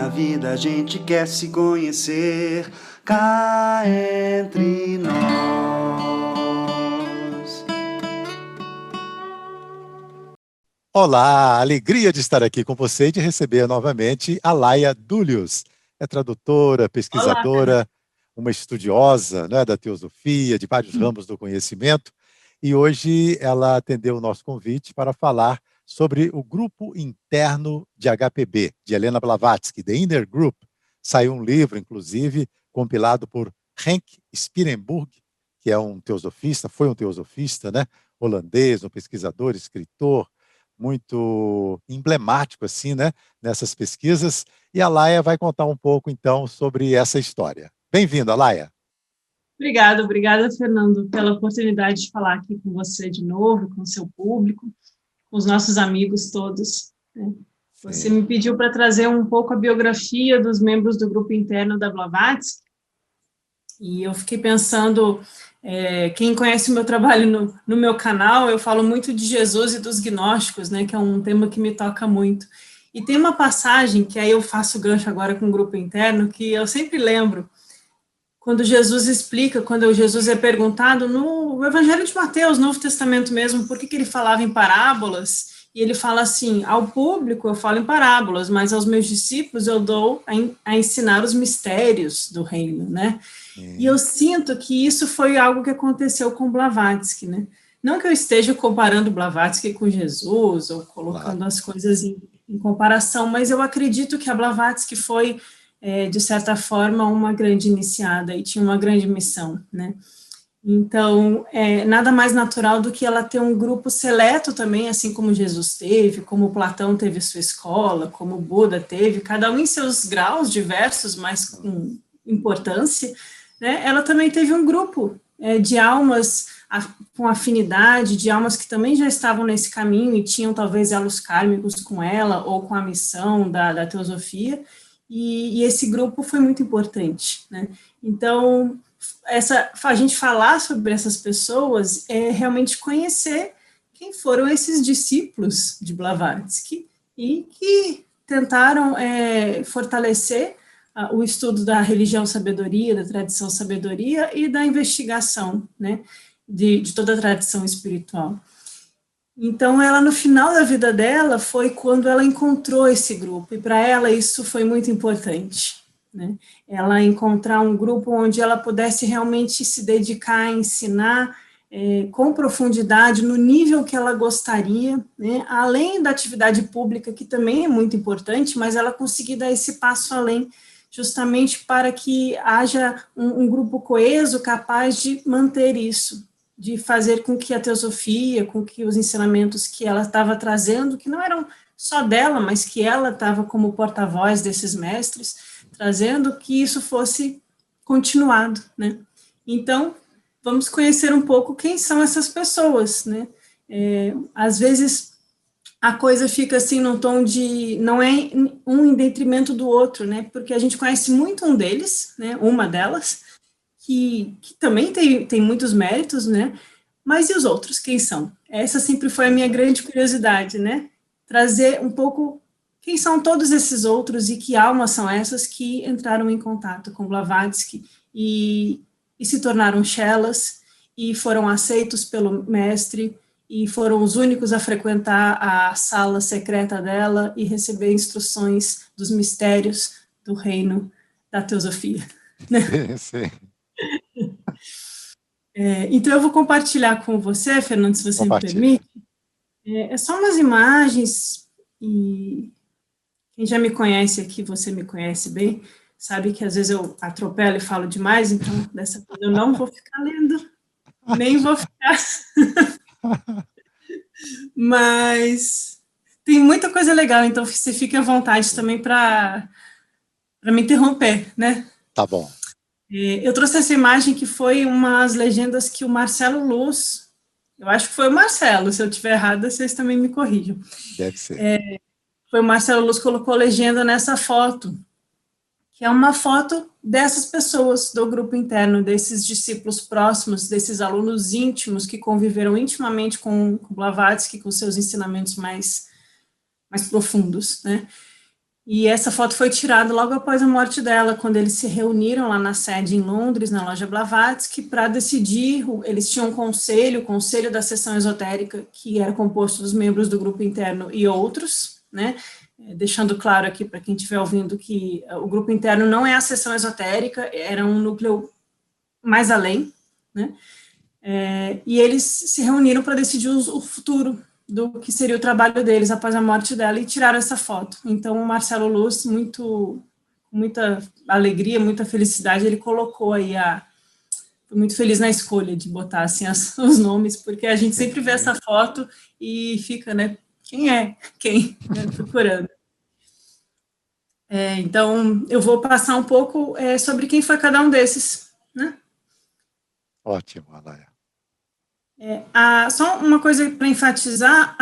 na vida a gente quer se conhecer cá entre nós. Olá, alegria de estar aqui com você e de receber novamente a Laia Dúlios. É tradutora, pesquisadora, uma estudiosa, né, da teosofia, de vários ramos do conhecimento, e hoje ela atendeu o nosso convite para falar sobre o grupo interno de HPB, de Helena Blavatsky, The Inner Group. Saiu um livro, inclusive, compilado por Henk Spierenburg, que é um teosofista, foi um teosofista, né, holandês, um pesquisador, escritor, muito emblemático assim, né, nessas pesquisas, e a Laia vai contar um pouco então sobre essa história. Bem-vinda, Laia. Obrigada, Fernando, pela oportunidade de falar aqui com você de novo, com o seu público, com os nossos amigos todos, né? Você me pediu para trazer um pouco a biografia dos membros do grupo interno da Blavatsky, e eu fiquei pensando, quem conhece o meu trabalho no meu canal, eu falo muito de Jesus e dos gnósticos, né, que é um tema que me toca muito. E tem uma passagem, que aí eu faço gancho agora com o grupo interno, que eu sempre lembro, quando Jesus explica, quando Jesus é perguntado no Evangelho de Mateus, Novo Testamento mesmo, por que ele falava em parábolas, e ele fala assim, ao público eu falo em parábolas, mas aos meus discípulos eu dou a ensinar os mistérios do reino, né? E eu sinto que isso foi algo que aconteceu com Blavatsky, né? Não que eu esteja comparando Blavatsky com Jesus, ou colocando as coisas em comparação, mas eu acredito que a Blavatsky foi, de certa forma, uma grande iniciada e tinha uma grande missão, né? Então, nada mais natural do que ela ter um grupo seleto também, assim como Jesus teve, como Platão teve sua escola, como Buda teve, cada um em seus graus diversos, mas com importância, né? Ela também teve um grupo de almas com afinidade, de almas que também já estavam nesse caminho e tinham talvez elos kármicos com ela, ou com a missão da teosofia, e esse grupo foi muito importante, né? Então, a gente falar sobre essas pessoas é realmente conhecer quem foram esses discípulos de Blavatsky e que tentaram fortalecer o estudo da religião sabedoria, da tradição sabedoria e da investigação, né, de toda a tradição espiritual. Então, ela, no final da vida dela, foi quando ela encontrou esse grupo, e para ela isso foi muito importante, né? Ela encontrar um grupo onde ela pudesse realmente se dedicar a ensinar com profundidade, no nível que ela gostaria, né? Além da atividade pública, que também é muito importante, mas ela conseguir dar esse passo além, justamente para que haja um grupo coeso capaz de manter isso, de fazer com que a teosofia, com que os ensinamentos que ela estava trazendo, que não eram só dela, mas que ela estava como porta-voz desses mestres, trazendo que isso fosse continuado, né? Então, vamos conhecer um pouco quem são essas pessoas, né? Às vezes a coisa fica assim num tom de, não é um em detrimento do outro, né? Porque a gente conhece muito um deles, né? Uma delas, que também tem muitos méritos, né? Mas e os outros, quem são? Essa sempre foi a minha grande curiosidade, né? Trazer um pouco quem são todos esses outros e que almas são essas que entraram em contato com Blavatsky e se tornaram chelas e foram aceitos pelo mestre e foram os únicos a frequentar a sala secreta dela e receber instruções dos mistérios do reino da teosofia. Né? Sim. Então, eu vou compartilhar com você, Fernando, se você me permite. É só umas imagens, e quem já me conhece aqui, você me conhece bem, sabe que às vezes eu atropelo e falo demais, então dessa vez eu não vou ficar lendo, nem vou ficar... Mas tem muita coisa legal, então você fique à vontade também para me interromper, né? Tá bom. Eu trouxe essa imagem que foi umas legendas que o Marcelo Luz, eu acho que foi o Marcelo, se eu estiver errada, vocês também me corrijam. Deve ser. Foi o Marcelo Luz que colocou legenda nessa foto, que é uma foto dessas pessoas do grupo interno, desses discípulos próximos, desses alunos íntimos que conviveram intimamente com Blavatsky, com seus ensinamentos mais profundos, né? E essa foto foi tirada logo após a morte dela, quando eles se reuniram lá na sede em Londres, na loja Blavatsky, para decidir. Eles tinham um conselho, o conselho da seção esotérica, que era composto dos membros do grupo interno e outros, né? Deixando claro aqui para quem estiver ouvindo que o grupo interno não é a seção esotérica, era um núcleo mais além, né? E eles se reuniram para decidir o futuro do que seria o trabalho deles após a morte dela e tiraram essa foto. Então, o Marcelo Luz, muita alegria, muita felicidade, ele colocou aí foi muito feliz na escolha de botar assim os nomes, porque a gente sempre vê essa foto e fica, né, quem é quem, né, procurando. Então, eu vou passar um pouco sobre quem foi cada um desses, né? Ótimo, Alaia. Só uma coisa para enfatizar,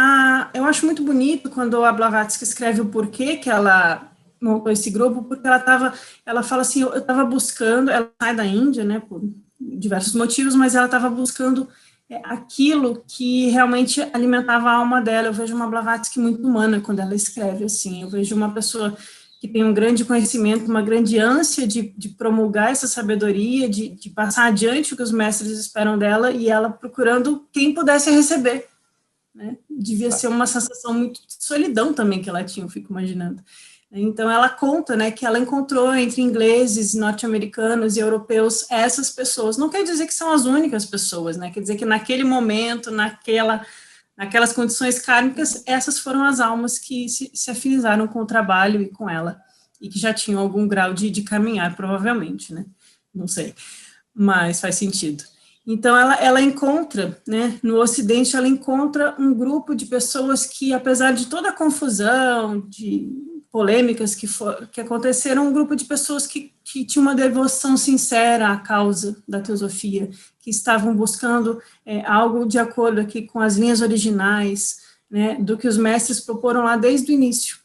eu acho muito bonito quando a Blavatsky escreve o porquê que ela montou esse grupo, porque ela fala assim, eu estava buscando, ela sai da Índia, né, por diversos motivos, mas ela estava buscando aquilo que realmente alimentava a alma dela. Eu vejo uma Blavatsky muito humana quando ela escreve assim, eu vejo uma pessoa que tem um grande conhecimento, uma grande ânsia de promulgar essa sabedoria, de passar adiante o que os mestres esperam dela, e ela procurando quem pudesse receber, né? Devia ser uma sensação muito de solidão também que ela tinha, eu fico imaginando. Então, ela conta, né, que ela encontrou entre ingleses, norte-americanos e europeus essas pessoas. Não quer dizer que são as únicas pessoas, né? Quer dizer que naquele momento, naquelas condições kármicas, essas foram as almas que se afinizaram com o trabalho e com ela, e que já tinham algum grau de caminhar, provavelmente, né? Não sei, mas faz sentido. Então, ela encontra, né, no Ocidente, ela encontra um grupo de pessoas que, apesar de toda a confusão, de polêmicas que aconteceram, um grupo de pessoas que tinham uma devoção sincera à causa da teosofia, que estavam buscando algo de acordo aqui com as linhas originais, né, do que os mestres proporam lá desde o início,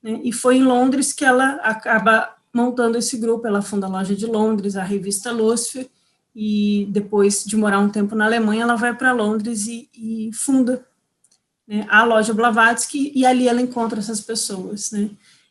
né, e foi em Londres que ela acaba montando esse grupo. Ela funda a Loja de Londres, a revista Lúcifer, e depois de morar um tempo na Alemanha, ela vai para Londres e funda, né, a Loja Blavatsky, e ali ela encontra essas pessoas, né.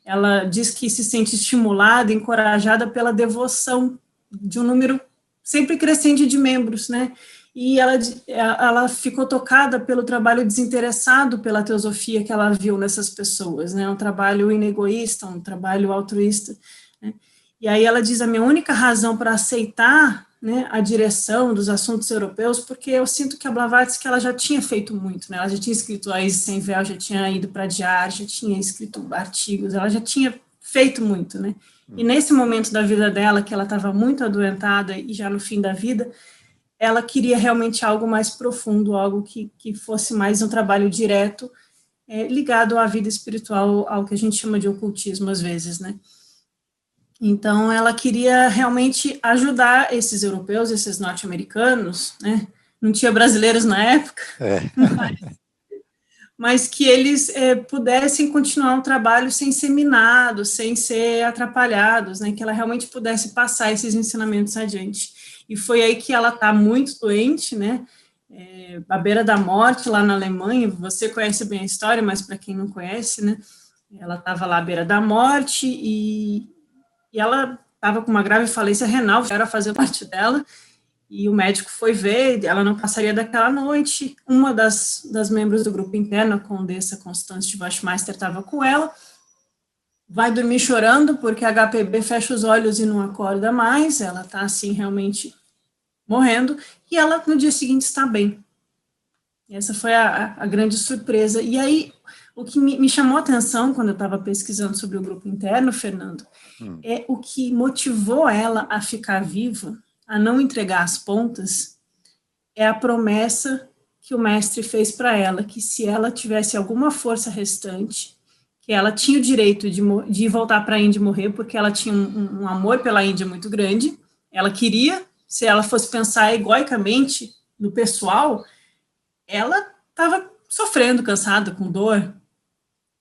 Ela diz que se sente estimulada, encorajada pela devoção de um número sempre crescente de membros, né? E ela ficou tocada pelo trabalho desinteressado pela teosofia que ela viu nessas pessoas, né? Um trabalho inegoísta, um trabalho altruísta, né? E aí ela diz: a minha única razão para aceitar, né, a direção dos assuntos europeus, porque eu sinto que a Blavatsky ela já tinha feito muito, né? Ela já tinha escrito A Isis Sem Véu, já tinha ido para Diar, já tinha escrito artigos, ela já tinha feito muito, né? E nesse momento da vida dela, que ela estava muito adoentada e já no fim da vida, ela queria realmente algo mais profundo, algo que fosse mais um trabalho direto, ligado à vida espiritual, ao que a gente chama de ocultismo às vezes, né? Então, ela queria realmente ajudar esses europeus, esses norte-americanos, né? Não tinha brasileiros na época, mas que eles pudessem continuar um trabalho sem ser minados, sem ser atrapalhados, né? Que ela realmente pudesse passar esses ensinamentos adiante. E foi aí que ela está muito doente, né? À beira da morte, lá na Alemanha. Você conhece bem a história, mas para quem não conhece, né? Ela estava lá à beira da morte e ela estava com uma grave falência renal, era fazer parte dela, e o médico foi ver, ela não passaria daquela noite. Uma das membros do grupo interno, a Condessa Constance de Wachtmeister, estava com ela, vai dormir chorando, porque a HPB fecha os olhos e não acorda mais, ela está assim, realmente morrendo, e ela, no dia seguinte, está bem. Essa foi a grande surpresa. E aí, o que me chamou a atenção quando eu estava pesquisando sobre o grupo interno, Fernando, é o que motivou ela a ficar viva, a não entregar as pontas, é a promessa que o mestre fez para ela, que se ela tivesse alguma força restante, que ela tinha o direito de voltar para a Índia e morrer, porque ela tinha um amor pela Índia muito grande, ela queria, se ela fosse pensar egoicamente no pessoal, ela estava sofrendo, cansada, com dor,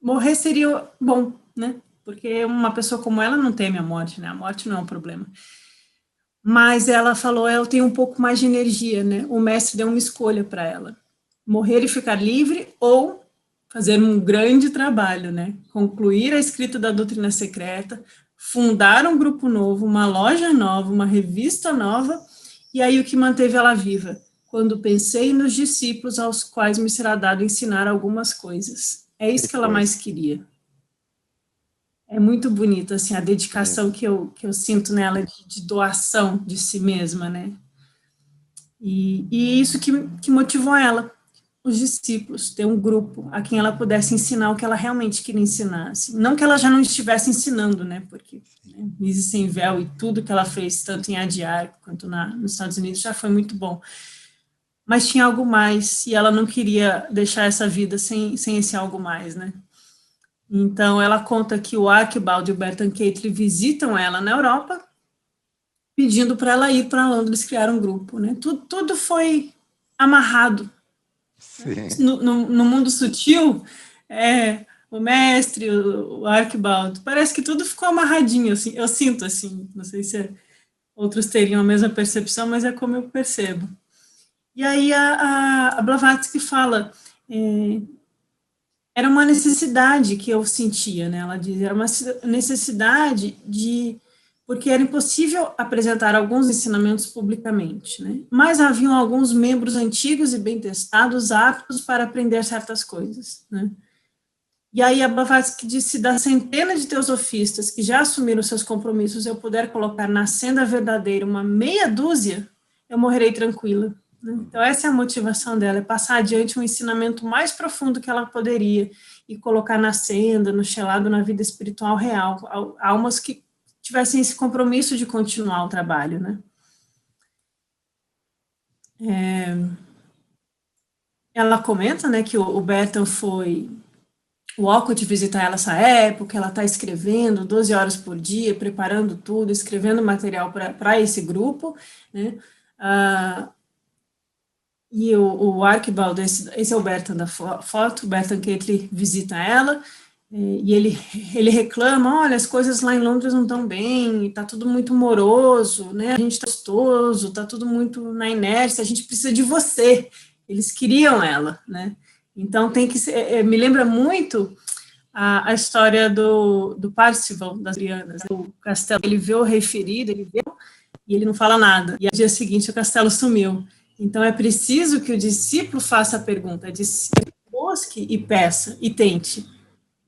morrer seria bom, né? Porque uma pessoa como ela não teme a morte, né? A morte não é um problema. Mas ela falou, ela tem um pouco mais de energia, né? O mestre deu uma escolha para ela: morrer e ficar livre, ou fazer um grande trabalho, né? Concluir a escrita da doutrina secreta, fundar um grupo novo, uma loja nova, uma revista nova, e aí o que manteve ela viva? Quando pensei nos discípulos aos quais me será dado ensinar algumas coisas. É isso que ela mais queria. É muito bonito, assim, a dedicação que eu sinto nela de doação de si mesma, né? E isso que motivou ela, os discípulos, ter um grupo a quem ela pudesse ensinar o que ela realmente queria ensinar. Assim. Não que ela já não estivesse ensinando, né? Porque Mise Sem Véu e tudo que ela fez, tanto em Adyar quanto nos Estados Unidos, já foi muito bom. Mas tinha algo mais, e ela não queria deixar essa vida sem esse algo mais, né? Então, ela conta que o Archibald e o Bertrand Cately visitam ela na Europa, pedindo para ela ir para Londres criar um grupo, né? Tudo foi amarrado. No mundo sutil, o mestre, o Archibald, parece que tudo ficou amarradinho, assim, eu sinto assim, não sei se outros teriam a mesma percepção, mas é como eu percebo. E aí a Blavatsky fala, era uma necessidade que eu sentia, né? Ela diz, era uma necessidade porque era impossível apresentar alguns ensinamentos publicamente, né? Mas haviam alguns membros antigos e bem testados, aptos para aprender certas coisas, né? E aí a Blavatsky disse, das centenas de teosofistas que já assumiram seus compromissos, eu puder colocar na senda verdadeira uma meia dúzia, eu morrerei tranquila. Então, essa é a motivação dela, é passar adiante um ensinamento mais profundo que ela poderia e colocar na senda, no chelado, na vida espiritual real, almas que tivessem esse compromisso de continuar o trabalho, né? Ela comenta, né, que o Bertrand foi o Walcott visitar ela nessa época, ela está escrevendo 12 horas por dia, preparando tudo, escrevendo material para esse grupo, né? E o Archibald, esse é o Bertrand da foto, o Bertrand Cately visita ela, e ele reclama, olha, as coisas lá em Londres não estão bem, está tudo muito moroso, né, a gente está gostoso, está tudo muito na inércia, a gente precisa de você. Eles queriam ela, né, então tem que ser, me lembra muito a história do Parzival, das Brianas, o castelo, ele vê o rei ferido, e ele não fala nada, e no dia seguinte o castelo sumiu. Então, é preciso que o discípulo faça a pergunta, busque e peça, e tente.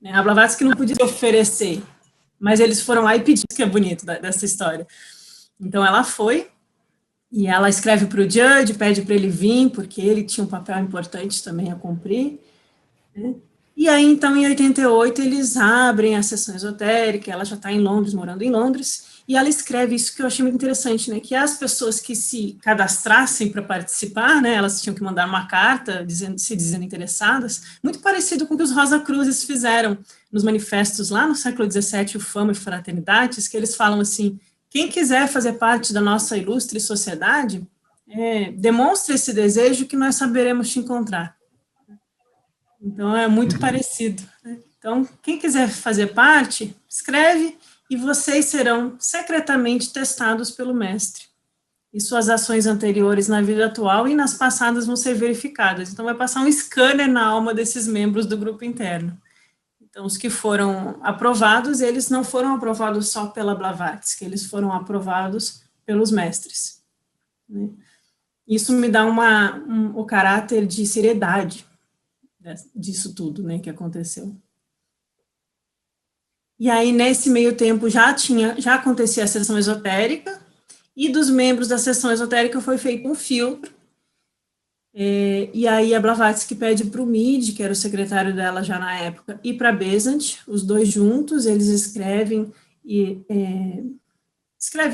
A Blavatsky não podia oferecer, mas eles foram lá e pediram, que é bonito dessa história. Então, ela foi, e ela escreve para o Judge, pede para ele vir, porque ele tinha um papel importante também a cumprir. Né? E aí, então, em 88, eles abrem a sessão esotérica, ela já está em Londres, morando em Londres, e ela escreve isso que eu achei muito interessante, né, que as pessoas que se cadastrassem para participar, né, elas tinham que mandar uma carta se dizendo interessadas, muito parecido com o que os Rosa Cruzes fizeram nos manifestos lá no século XVII, o Fama e Fraternidades, que eles falam assim, quem quiser fazer parte da nossa ilustre sociedade, demonstre esse desejo que nós saberemos te encontrar. Então, é muito parecido. Né? Então, quem quiser fazer parte, escreve, e vocês serão secretamente testados pelo mestre. E suas ações anteriores na vida atual e nas passadas vão ser verificadas. Então, vai passar um scanner na alma desses membros do grupo interno. Então, os que foram aprovados, eles não foram aprovados só pela Blavatsky, eles foram aprovados pelos mestres. Né? Isso me dá o caráter de seriedade disso tudo, né, que aconteceu. E aí, nesse meio tempo, já acontecia a sessão esotérica, e dos membros da sessão esotérica foi feito um filtro, e aí a Blavatsky pede para o Mead, que era o secretário dela já na época, e para Besant, os dois juntos, eles escrevem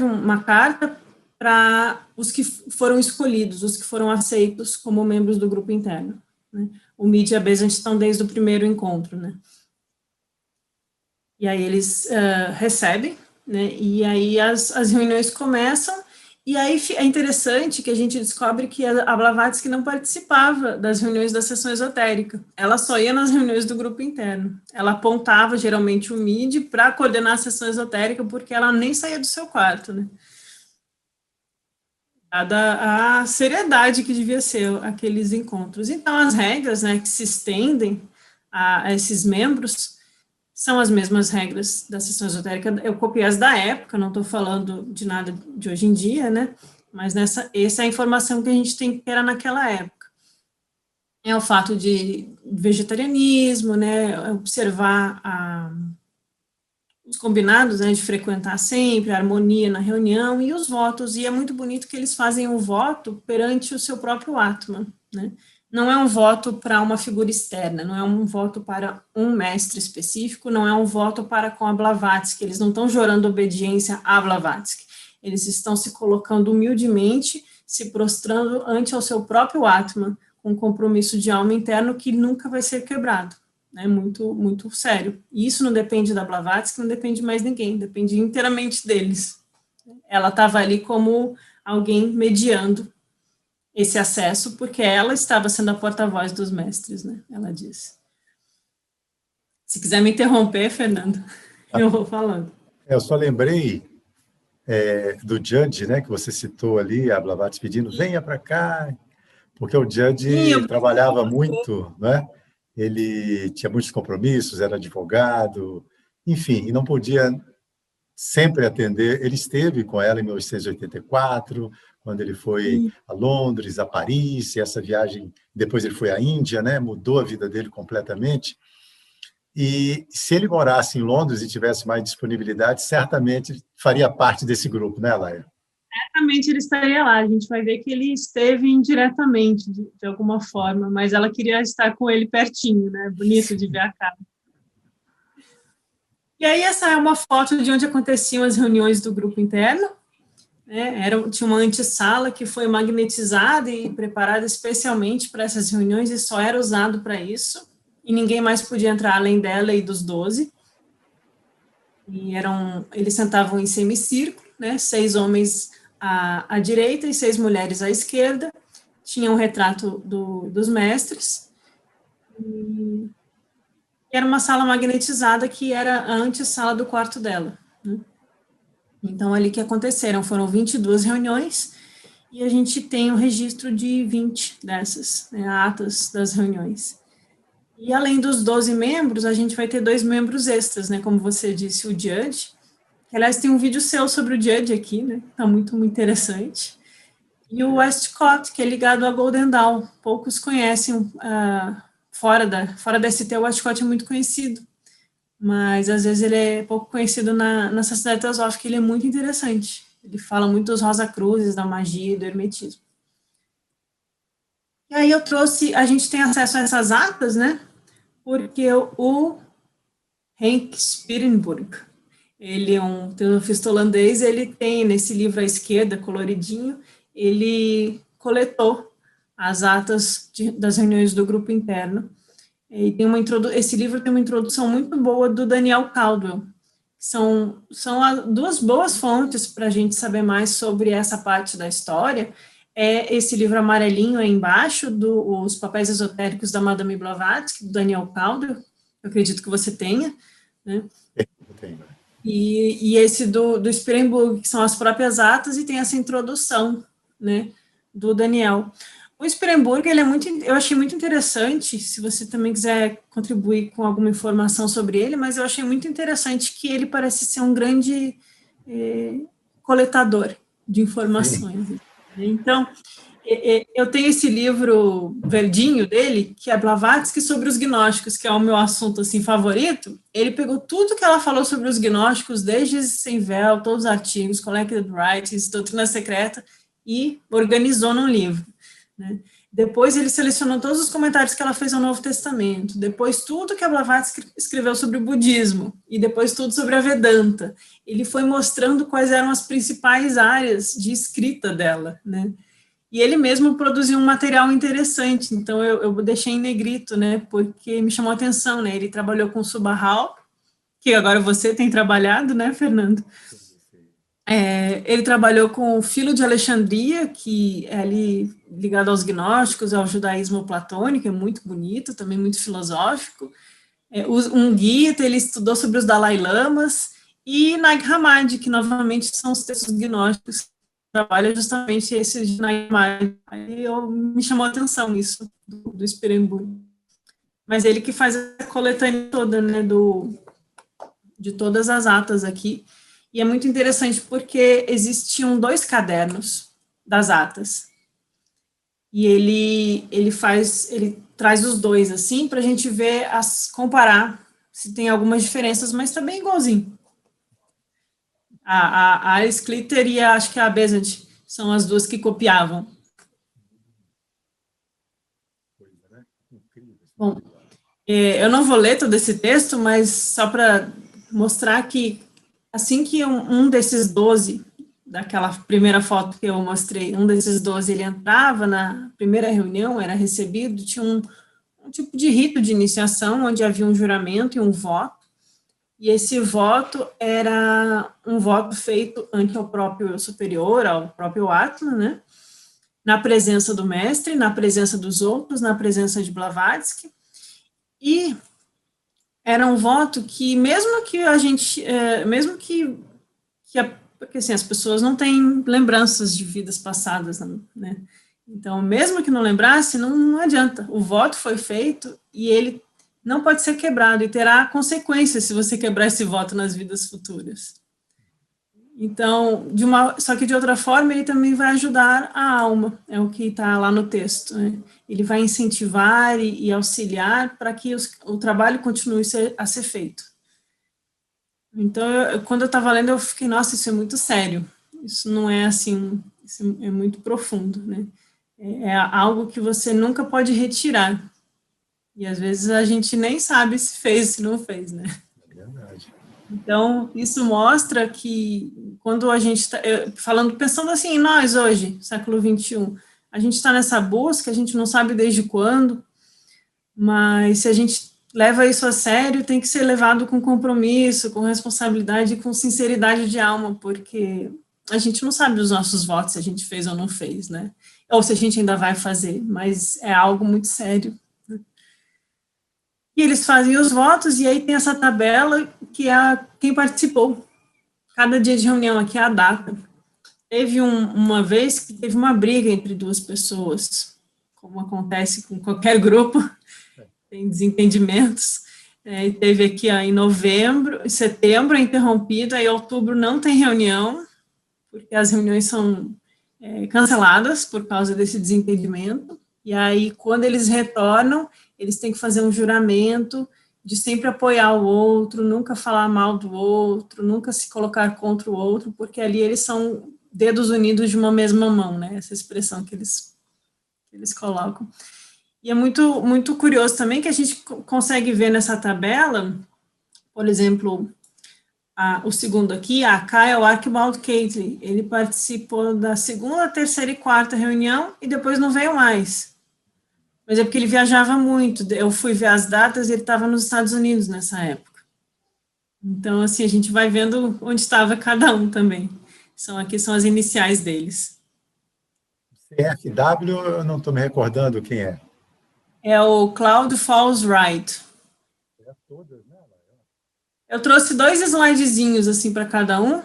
uma carta para os que foram escolhidos, os que foram aceitos como membros do grupo interno. Né? O Mead e a Besant estão desde o primeiro encontro, né? E aí eles recebem, né, e aí as reuniões começam, e aí é interessante que a gente descobre que a Blavatsky não participava das reuniões da sessão esotérica, ela só ia nas reuniões do grupo interno, ela apontava geralmente o Mead para coordenar a sessão esotérica, porque ela nem saía do seu quarto, né. Dada a seriedade que devia ser aqueles encontros. Então, as regras, né, que se estendem a esses membros, são as mesmas regras da sessão esotérica. Eu copiei as da época, não estou falando de nada de hoje em dia, né? Mas essa é a informação que a gente tem que era naquela época. É o fato de vegetarianismo, né? Observar os combinados, né? De frequentar sempre, a harmonia na reunião e os votos. E é muito bonito que eles fazem o voto perante o seu próprio Atman, né? Não é um voto para uma figura externa, não é um voto para um mestre específico, não é um voto para com a Blavatsky, eles não estão jurando obediência a Blavatsky, eles estão se colocando humildemente, se prostrando ante ao seu próprio Atman, com um compromisso de alma interno que nunca vai ser quebrado, né? Muito, muito sério. E isso não depende da Blavatsky, não depende de mais ninguém, depende inteiramente deles. Ela estava ali como alguém mediando esse acesso, porque ela estava sendo a porta-voz dos mestres, né? Ela disse. Se quiser me interromper, Fernando, eu vou falando. Eu só lembrei do Judge, né, que você citou ali, a Blavatsky pedindo, venha para cá, porque o Judge trabalhava muito, né? Ele tinha muitos compromissos, era advogado, enfim, e não podia sempre atender. Ele esteve com ela em 1884, quando ele foi a Londres, a Paris, e essa viagem, depois ele foi à Índia, né? Mudou a vida dele completamente. E se ele morasse em Londres e tivesse mais disponibilidade, certamente faria parte desse grupo, né, Laia? Certamente ele estaria lá. A gente vai ver que ele esteve indiretamente, de alguma forma, mas ela queria estar com ele pertinho, né? Bonito de ver a cara. E aí essa é uma foto de onde aconteciam as reuniões do grupo interno. Tinha uma antessala que foi magnetizada e preparada especialmente para essas reuniões e só era usado para isso, e ninguém mais podia entrar além dela e dos 12. E eles sentavam em semicírculo, né, 6 homens à direita e 6 mulheres à esquerda, tinha um retrato dos mestres, e era uma sala magnetizada que era a antessala do quarto dela, né? Então, ali que aconteceram, foram 22 reuniões, e a gente tem um registro de 20 dessas, né, atas das reuniões. E além dos 12 membros, a gente vai ter 2 membros extras, né, como você disse, o Judge, que, aliás, tem um vídeo seu sobre o Judge aqui, né, tá muito, muito interessante, e o Westcott, que é ligado a Golden Dawn. Poucos conhecem, fora da ST, o Westcott é muito conhecido, mas às vezes ele é pouco conhecido na sociedade teosófica, ele é muito interessante. Ele fala muito dos Rosa Cruzes, da magia e do hermetismo. E aí a gente tem acesso a essas atas, né? Porque o Henk Spierenburg, ele é um teosofista holandês, ele tem nesse livro à esquerda, coloridinho, ele coletou as atas das reuniões do grupo interno. E tem esse livro tem uma introdução muito boa do Daniel Caldwell. São 2 boas fontes para a gente saber mais sobre essa parte da história. É esse livro amarelinho aí embaixo, Os Papéis Esotéricos da Madame Blavatsky, do Daniel Caldwell, eu acredito que você tenha, né? Eu tenho. E esse do Spierenburg, que são as próprias atas, e tem essa introdução, né, do Daniel. O Spierenburg, eu achei muito interessante, se você também quiser contribuir com alguma informação sobre ele, mas eu achei muito interessante que ele parece ser um grande coletador de informações. Sim. Então, eu tenho esse livro verdinho dele, que é Blavatsky sobre os gnósticos, que é o meu assunto assim, favorito. Ele pegou tudo que ela falou sobre os gnósticos, desde Sem Véu, todos os artigos, Collected Writings, Doutrina Secreta, e organizou num livro, né? Depois ele selecionou todos os comentários que ela fez ao Novo Testamento, depois tudo que a Blavatsky escreveu sobre o budismo, e depois tudo sobre a Vedanta. Ele foi mostrando quais eram as principais áreas de escrita dela, né? E ele mesmo produziu um material interessante, então eu deixei em negrito, né, porque me chamou a atenção, né? Ele trabalhou com Subahal, que agora você tem trabalhado, né, Fernando? Ele trabalhou com o Filo de Alexandria, que é ali ligado aos gnósticos, ao judaísmo platônico, é muito bonito, também muito filosófico. Um Gita, ele estudou sobre os Dalai Lamas, e Nag Hammadi, que novamente são os textos gnósticos que trabalham justamente esse de Nag Hammadi. Aí me chamou a atenção isso, do Spierenburg. mas ele que faz a coletânea toda, né, de todas as atas aqui, e é muito interessante porque existiam 2 cadernos das atas, e ele traz os 2, assim, para a gente ver, comparar se tem algumas diferenças, mas tá bem igualzinho. A Alice Clitter e acho que a Besant são as 2 que copiavam. Bom, eu não vou ler todo esse texto, mas só para mostrar que assim que um desses 12, daquela primeira foto que eu mostrei, um desses 12, ele entrava na primeira reunião, era recebido, tinha um tipo de rito de iniciação, onde havia um juramento e um voto, e esse voto era um voto feito ante ao próprio superior, ao próprio Atma, né, na presença do mestre, na presença dos outros, na presença de Blavatsky, e era um voto que, mesmo que a gente, porque assim, as pessoas não têm lembranças de vidas passadas, né? Então, mesmo que não lembrasse, não adianta. O voto foi feito e ele não pode ser quebrado e terá consequências se você quebrar esse voto nas vidas futuras. Então, só que de outra forma, ele também vai ajudar a alma, é o que está lá no texto, né? Ele vai incentivar e auxiliar para que o trabalho continue a ser feito. Então, quando eu estava lendo, eu fiquei, nossa, isso é muito sério, isso não é assim, isso é muito profundo, né? É algo que você nunca pode retirar, e às vezes a gente nem sabe se fez, se não fez, né? É verdade. Então, isso mostra que quando a gente está, pensando assim, nós hoje, século XXI, a gente está nessa busca, a gente não sabe desde quando, mas se a gente leva isso a sério, tem que ser levado com compromisso, com responsabilidade e com sinceridade de alma, porque a gente não sabe dos nossos votos, se a gente fez ou não fez, né? Ou se a gente ainda vai fazer, mas é algo muito sério. E eles fazem os votos, e aí tem essa tabela que é quem participou. Cada dia de reunião aqui é a data. Teve uma vez que teve uma briga entre 2 pessoas, como acontece com qualquer grupo, tem desentendimentos. E teve aqui em novembro, setembro é interrompido, aí outubro não tem reunião, porque as reuniões são canceladas por causa desse desentendimento. E aí, quando eles retornam, eles têm que fazer um juramento de sempre apoiar o outro, nunca falar mal do outro, nunca se colocar contra o outro, porque ali eles são dedos unidos de uma mesma mão, né? Essa expressão que eles colocam. E é muito, muito curioso também que a gente consegue ver nessa tabela, por exemplo, o segundo aqui, a Kyle Archibald Catley, ele participou da segunda, terceira e quarta reunião e depois não veio mais. Mas é porque ele viajava muito. Eu fui ver as datas e ele estava nos Estados Unidos nessa época. Então, assim, a gente vai vendo onde estava cada um também. Aqui são as iniciais deles. CFW, eu não estou me recordando quem é. É o Cloud Falls Wright. Todas, né? Eu trouxe 2 slidezinhos, assim, para cada um.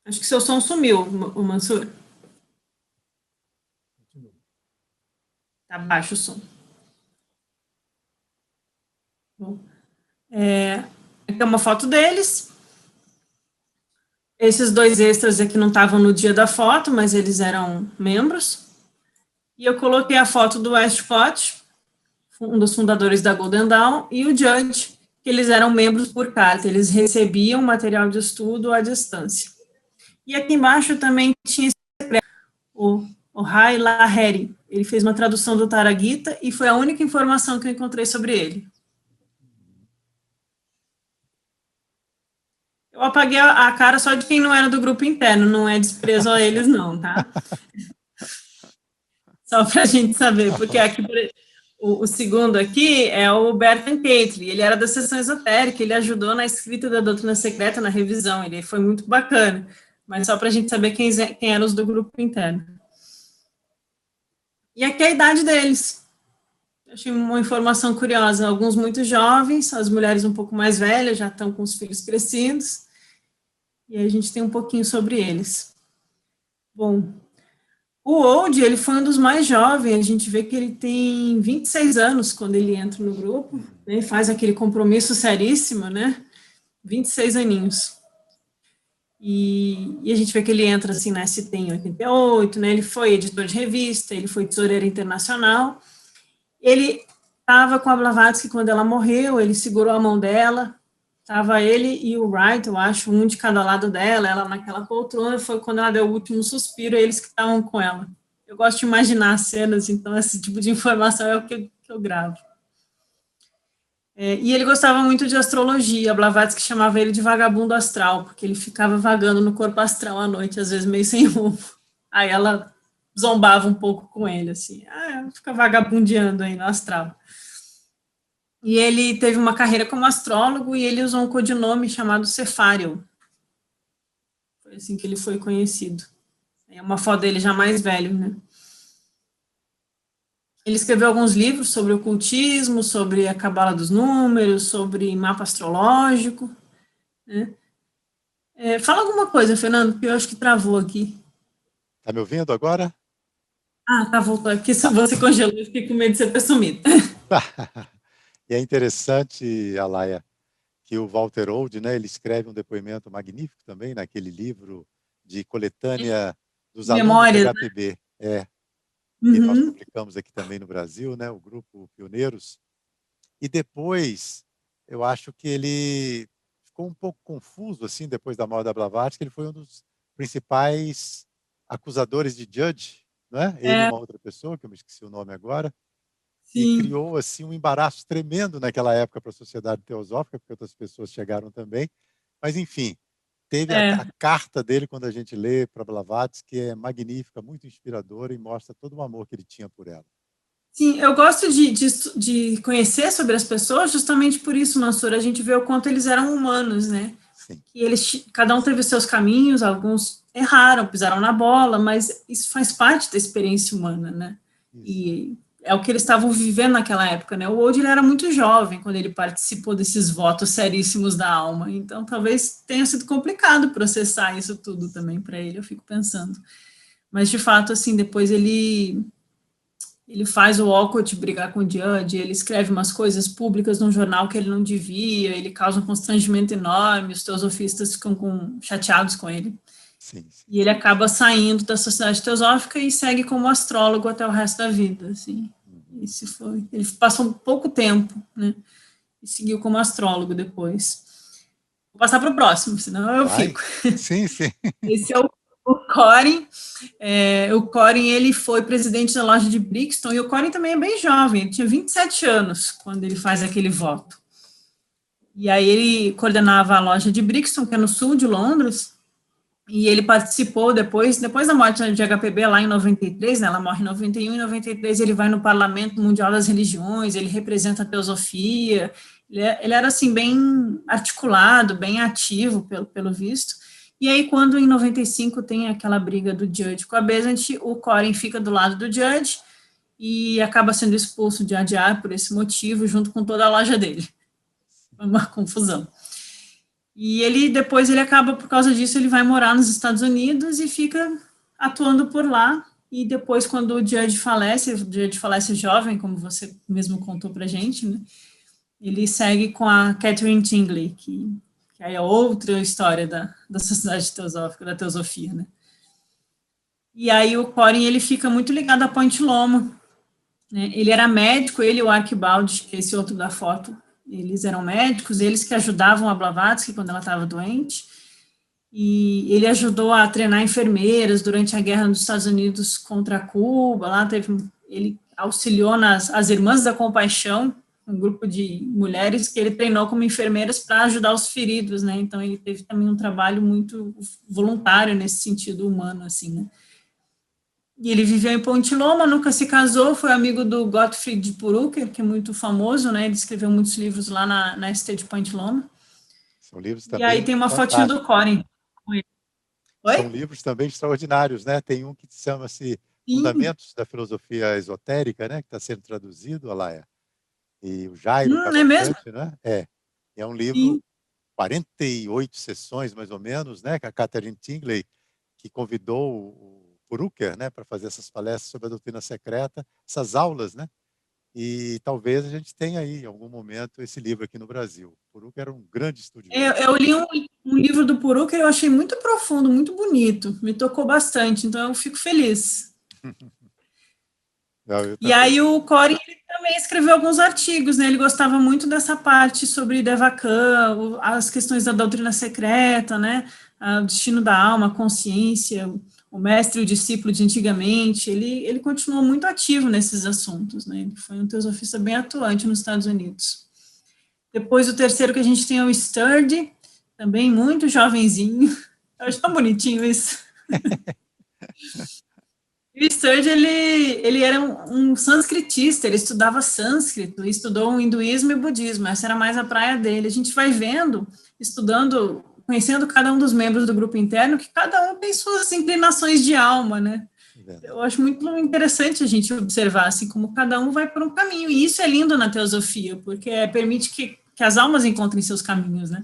Acho que seu som sumiu, o Mansur. Tá baixo o som. Bom, aqui é uma foto deles. Esses 2 extras aqui não estavam no dia da foto, mas eles eram membros. E eu coloquei a foto do Westcott, um dos fundadores da Golden Dawn, e o Judge, que eles eram membros por carta, eles recebiam material de estudo à distância. E aqui embaixo também tinha o Rai Lahiri, ele fez uma tradução do Taragita e foi a única informação que eu encontrei sobre ele. Eu apaguei a cara só de quem não era do grupo interno, não é desprezo a eles não, tá? Só para a gente saber, porque aqui o segundo aqui é o Bertrand Catley, ele era da seção esotérica, ele ajudou na escrita da doutrina secreta, na revisão, ele foi muito bacana, mas só para a gente saber quem eram os do grupo interno. E aqui é a idade deles. Eu achei uma informação curiosa, alguns muito jovens, as mulheres um pouco mais velhas, já estão com os filhos crescidos, e a gente tem um pouquinho sobre eles. Bom, O Old, ele foi um dos mais jovens, a gente vê que ele tem 26 anos quando ele entra no grupo, né, faz aquele compromisso seríssimo, né, 26 aninhos. E a gente vê que ele entra assim na ST em 88, né, ele foi editor de revista, ele foi tesoureiro internacional, ele estava com a Blavatsky quando ela morreu, ele segurou a mão dela, estava ele e o Wright, eu acho, um de cada lado dela, ela naquela poltrona, foi quando ela deu o último suspiro, eles que estavam com ela. Eu gosto de imaginar cenas, então esse tipo de informação é o que eu gravo. E ele gostava muito de astrologia, a Blavatsky chamava ele de vagabundo astral, porque ele ficava vagando no corpo astral à noite, às vezes meio sem rumo. Aí ela zombava um pouco com ele, assim, fica vagabundeando aí no astral. E ele teve uma carreira como astrólogo e ele usou um codinome chamado Cefário. Foi assim que ele foi conhecido. É uma foto dele já mais velho, né? Ele escreveu alguns livros sobre ocultismo, sobre a cabala dos números, sobre mapa astrológico, né? Fala alguma coisa, Fernando, que eu acho que travou aqui. Tá me ouvindo agora? Tá, voltou aqui. Se você congelou, eu fiquei com medo de você ter sumido. E é interessante, Alaia, que o Walter Old, né, ele escreve um depoimento magnífico também naquele livro de coletânea dos alunos do Memórias, né? HPB. E nós Uhum. publicamos aqui também no Brasil, né, o grupo Pioneiros. E depois, eu acho que ele ficou um pouco confuso, assim, depois da morte da Blavatsky, ele foi um dos principais acusadores de Judge, né? Ele e uma outra pessoa, que eu me esqueci o nome agora, e Sim. criou assim um embaraço tremendo naquela época para a sociedade teosófica, porque outras pessoas chegaram também. Mas, enfim, teve a carta dele, quando a gente lê para Blavatsky, que é magnífica, muito inspiradora e mostra todo o amor que ele tinha por ela. Sim, eu gosto de conhecer sobre as pessoas justamente por isso, Mansur, a gente vê o quanto eles eram humanos, né? Sim. Que eles, cada um teve seus caminhos, alguns erraram, pisaram na bola, mas isso faz parte da experiência humana, né? Isso. E é o que eles estavam vivendo naquela época, né? O Old, ele era muito jovem quando ele participou desses votos seríssimos da alma, então talvez tenha sido complicado processar isso tudo também para ele, eu fico pensando. Mas, de fato, assim, depois ele faz o Walcott brigar com o Judge, ele escreve umas coisas públicas num jornal que ele não devia, ele causa um constrangimento enorme, os teosofistas ficam chateados com ele. Sim. E ele acaba saindo da sociedade teosófica e segue como astrólogo até o resto da vida, assim. Esse foi, ele passou um pouco tempo, né, e seguiu como astrólogo depois. Vou passar para o próximo, senão eu fico. Sim. Esse é o Corin. O Corin, ele foi presidente da loja de Brixton, e o Corin também é bem jovem, ele tinha 27 anos quando ele faz aquele voto. E aí ele coordenava a loja de Brixton, que é no sul de Londres, e ele participou depois da morte de HPB, lá em 93, né, ela morre em 91, em 93 ele vai no Parlamento Mundial das Religiões, ele representa a teosofia, ele era, assim, bem articulado, bem ativo, pelo visto. E aí, quando em 95 tem aquela briga do Judge com a Besant, o Corin fica do lado do Judge e acaba sendo expulso de ADR por esse motivo, junto com toda a loja dele. Uma confusão. E depois ele acaba, por causa disso, ele vai morar nos Estados Unidos e fica atuando por lá. E depois, quando o Judge falece jovem, como você mesmo contou pra gente, né, ele segue com a Catherine Tingley, que aí é outra história da sociedade teosófica, da teosofia, né. E aí o Corin, ele fica muito ligado a Point Loma, né. Ele era médico, ele e o Archibald, que é esse outro da foto, eles eram médicos, eles que ajudavam a Blavatsky quando ela estava doente, e ele ajudou a treinar enfermeiras durante a guerra dos Estados Unidos contra Cuba, ele auxiliou as Irmãs da Compaixão, um grupo de mulheres que ele treinou como enfermeiras para ajudar os feridos, né, então ele teve também um trabalho muito voluntário nesse sentido humano, assim, né. E ele viveu em Ponte Loma, nunca se casou, foi amigo do Gottfried Purucker, que é muito famoso, né, ele escreveu muitos livros lá na Estate de Ponte Loma. São livros também. E aí tem uma fotinha do Corin. Oi? São livros também extraordinários, né? Tem um que chama-se Fundamentos da Filosofia Esotérica, né? Que está sendo traduzido, Alaia. E o Jairo Cavalcante, né? É um livro, 48 sessões, mais ou menos, né? Com a Catherine Tingley, que convidou o Purucker, né, para fazer essas palestras sobre a doutrina secreta, essas aulas, né? E talvez a gente tenha aí, em algum momento, esse livro aqui no Brasil. Purucker era um grande estudioso. Eu li um livro do Puru que eu achei muito profundo, muito bonito, me tocou bastante, então eu fico feliz. Não, E aí o Corey também escreveu alguns artigos, né? Ele gostava muito dessa parte sobre Devakan, as questões da doutrina secreta, né? O destino da alma, a consciência, o mestre e o discípulo de antigamente. Ele continuou muito ativo nesses assuntos, né? Ele foi um teosofista bem atuante nos Estados Unidos. Depois o terceiro que a gente tem é o Sturdy, também muito jovenzinho. Eu acho tão bonitinho isso. E o Sturge, ele era um sânscritista, ele estudava sânscrito, estudou o hinduísmo e o budismo, essa era mais a praia dele. A gente vai vendo, estudando, conhecendo cada um dos membros do grupo interno, que cada um tem suas inclinações de alma, né? Eu acho muito interessante a gente observar, assim, como cada um vai por um caminho, e isso é lindo na teosofia, porque permite que as almas encontrem seus caminhos, né?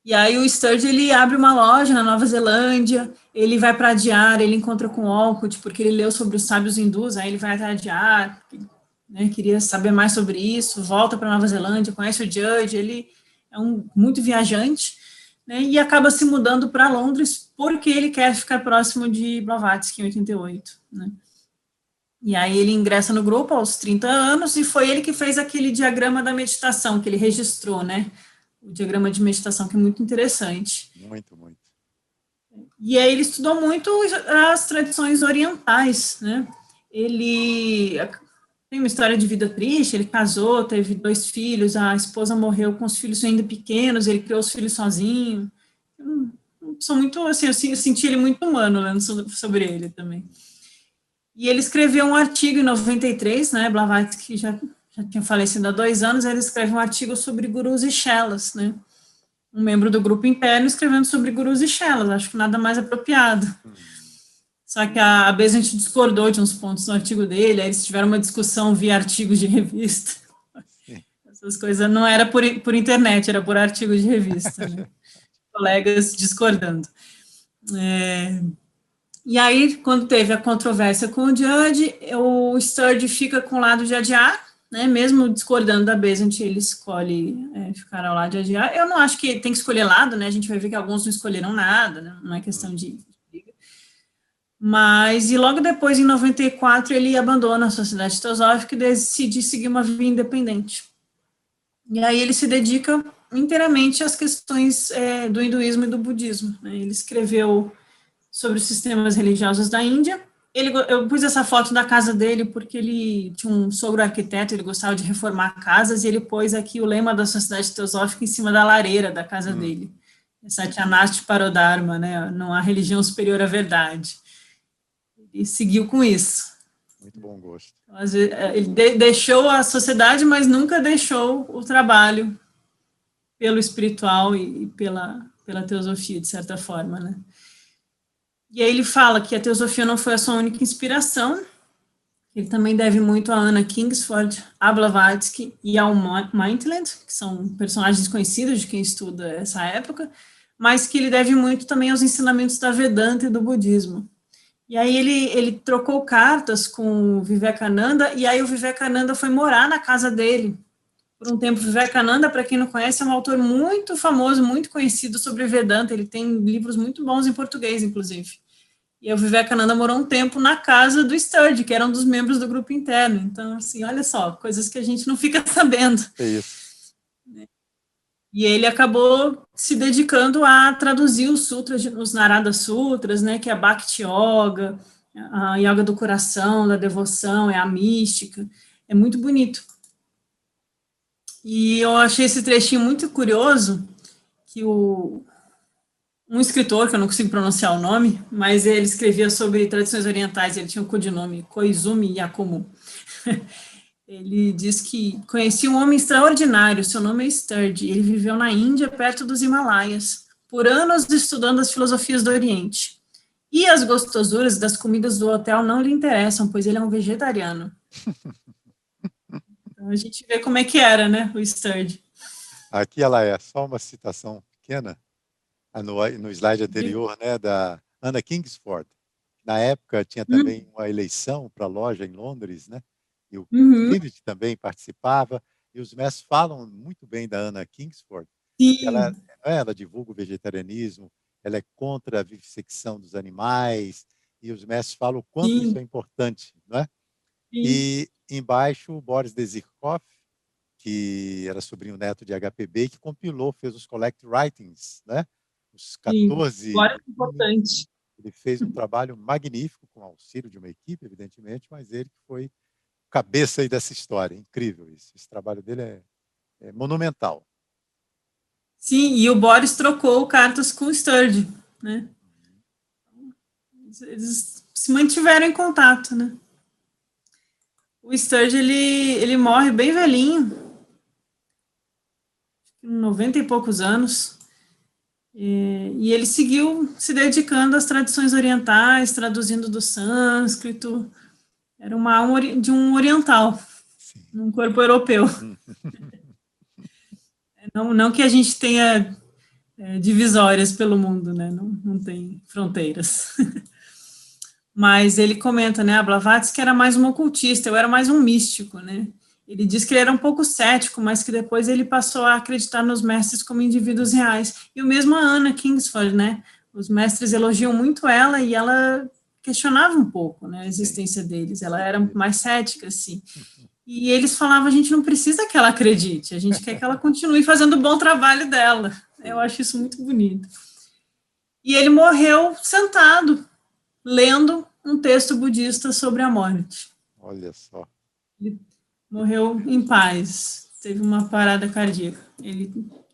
E aí o Sturge, ele abre uma loja na Nova Zelândia, ele vai para Adyar, ele encontra com Olcott, porque ele leu sobre os sábios hindus, aí ele vai até Adyar, né, queria saber mais sobre isso, volta para Nova Zelândia, conhece o Judge, ele é muito viajante, né, e acaba se mudando para Londres, porque ele quer ficar próximo de Blavatsky em 88, né. E aí ele ingressa no grupo aos 30 anos, e foi ele que fez aquele diagrama da meditação, que ele registrou, né, o diagrama de meditação, que é muito interessante. Muito, muito. E aí ele estudou muito as tradições orientais, né? Ele tem uma história de vida triste, ele casou, teve 2 filhos, a esposa morreu com os filhos ainda pequenos, ele criou os filhos sozinho. São muito, assim, eu senti ele muito humano lendo sobre ele também. E ele escreveu um artigo em 93, né? Blavatsky já tinha falecido há 2 anos, ele escreve um artigo sobre gurus e chelas, né? Um membro do grupo interno escrevendo sobre gurus e chelas, acho que nada mais apropriado. Só que a Besant discordou de uns pontos no artigo dele, aí eles tiveram uma discussão via artigos de revista. Essas coisas não era por internet, era por artigo de revista, né? Colegas discordando. E aí, quando teve a controvérsia com o Judge, o Sturge fica com o lado de Adyar, né, mesmo discordando da Besant, ele escolhe ficar ao lado de Adyar. Eu não acho que tem que escolher lado, né, a gente vai ver que alguns não escolheram nada, né, não é questão de briga. Mas, e logo depois, em 94, ele abandona a Sociedade Teosófica e decide seguir uma vida independente. E aí ele se dedica inteiramente às questões do hinduísmo e do budismo, né. Ele escreveu sobre os sistemas religiosos da Índia. Eu pus essa foto da casa dele porque ele tinha um sogro arquiteto, ele gostava de reformar casas, e ele pôs aqui o lema da Sociedade Teosófica em cima da lareira da casa dele. Satyanasti Parodharma, né? Não há religião superior à verdade. Ele seguiu com isso. Muito bom gosto. Ele deixou a sociedade, mas nunca deixou o trabalho pelo espiritual e pela teosofia, de certa forma, né? E aí ele fala que a teosofia não foi a sua única inspiração, ele também deve muito a Anna Kingsford, a Blavatsky e ao Maitland, que são personagens desconhecidos de quem estuda essa época, mas que ele deve muito também aos ensinamentos da Vedanta e do budismo. E aí ele trocou cartas com o Vivekananda, e aí o Vivekananda foi morar na casa dele. Por um tempo, Vivekananda, para quem não conhece, é um autor muito famoso, muito conhecido sobre Vedanta, ele tem livros muito bons em português, inclusive. E o Vivekananda morou um tempo na casa do Sturge, que era um dos membros do grupo interno. Então, assim, olha só, coisas que a gente não fica sabendo. É isso. E ele acabou se dedicando a traduzir os sutras, os Narada Sutras, né, que é a Bhakti Yoga, a Yoga do coração, da devoção, é a mística, é muito bonito. E eu achei esse trechinho muito curioso, que um escritor, que eu não consigo pronunciar o nome, mas ele escrevia sobre tradições orientais, ele tinha o codinome Koizumi Yakumo. Ele diz que conhecia um homem extraordinário, seu nome é Sturge, ele viveu na Índia, perto dos Himalaias, por anos estudando as filosofias do Oriente. E as gostosuras das comidas do hotel não lhe interessam, pois ele é um vegetariano. Então a gente vê como é que era, né, o Sturge. Aqui ela é só uma citação pequena, no slide anterior, né, da Anna Kingsford. Na época tinha também uma eleição para a loja em Londres, né? E o Uhum. Kennedy também participava, e os mestres falam muito bem da Anna Kingsford, que Sim, ela divulga o vegetarianismo, ela é contra a vivissecção dos animais, e os mestres falam o quanto isso sim, é importante, não é? sim, E embaixo o Boris Dezhkov, que era sobrinho neto de HPB, que compilou, fez os collect writings, né? Os sim. 14 Agora é volumes. importante. Ele fez um trabalho magnífico, com auxílio de uma equipe, evidentemente, mas ele que foi cabeça aí dessa história. Incrível isso. Esse trabalho dele é monumental. Sim, e o Boris trocou cartas com o Sturge, né? Eles se mantiveram em contato, né? O Sturge, ele morre bem velhinho, 90 e poucos anos, e ele seguiu se dedicando às tradições orientais, traduzindo do sânscrito. Era uma alma de um oriental, Sim. num corpo europeu. Não que a gente tenha divisórias pelo mundo, né? Não tem fronteiras. Mas ele comenta, né, a Blavatsky era mais um ocultista, eu era mais um místico, né? Ele diz que ele era um pouco cético, mas que depois ele passou a acreditar nos mestres como indivíduos reais. E o mesmo a Anna Kingsford, né? Os mestres elogiam muito ela e ela questionava um pouco, né, a existência deles. Ela era mais cética, assim. E eles falavam, a gente não precisa que ela acredite, a gente quer que ela continue fazendo o bom trabalho dela. Eu acho isso muito bonito. E ele morreu sentado, lendo um texto budista sobre a morte. Olha só. Ele morreu em paz, teve uma parada cardíaca.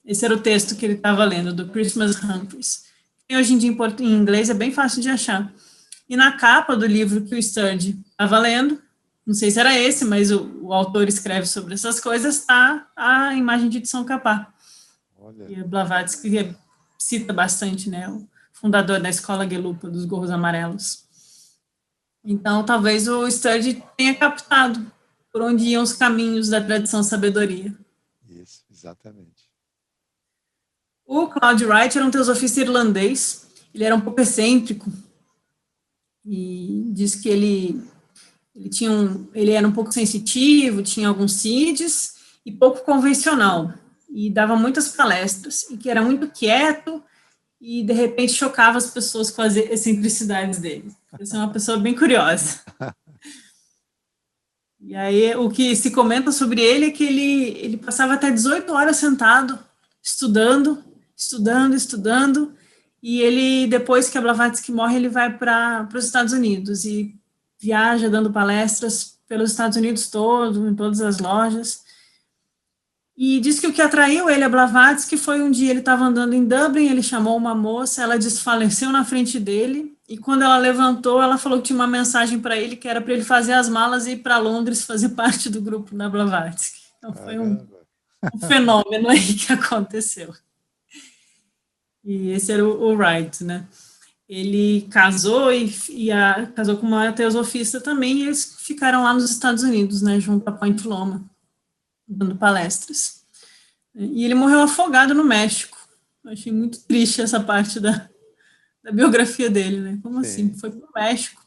Esse era o texto que ele estava lendo, do Christmas Humphreys. E hoje em dia, em inglês, é bem fácil de achar. E na capa do livro que o Sturge estava lendo, não sei se era esse, mas o autor escreve sobre essas coisas, está a imagem de Tsongkhapa. Olha. E a Blavatsky cita bastante, né, o fundador da escola Gelupa, dos gorros amarelos. Então, talvez o Sturge tenha captado por onde iam os caminhos da tradição sabedoria. Isso, exatamente. O Claude Wright era um teosofista irlandês, ele era um pouco excêntrico, e diz que ele era um pouco sensitivo, tinha alguns CIDs, e pouco convencional, e dava muitas palestras, e que era muito quieto, e de repente chocava as pessoas com as excentricidades dele. Essa é uma pessoa bem curiosa. E aí, o que se comenta sobre ele é que ele passava até 18 horas sentado, estudando, e ele, depois que a Blavatsky morre, ele vai para os Estados Unidos e viaja dando palestras pelos Estados Unidos todo, em todas as lojas. E diz que o que atraiu ele a Blavatsky foi um dia ele estava andando em Dublin, ele chamou uma moça, ela desfaleceu na frente dele, e quando ela levantou, ela falou que tinha uma mensagem para ele, que era para ele fazer as malas e ir para Londres fazer parte do grupo da Blavatsky. Então foi um fenômeno aí que aconteceu. E esse era o Wright, né? Ele casou casou com uma teosofista também, e eles ficaram lá nos Estados Unidos, né, junto a Point Loma, dando palestras. E ele morreu afogado no México. Eu achei muito triste essa parte da biografia dele, né? Como assim? Foi para o México.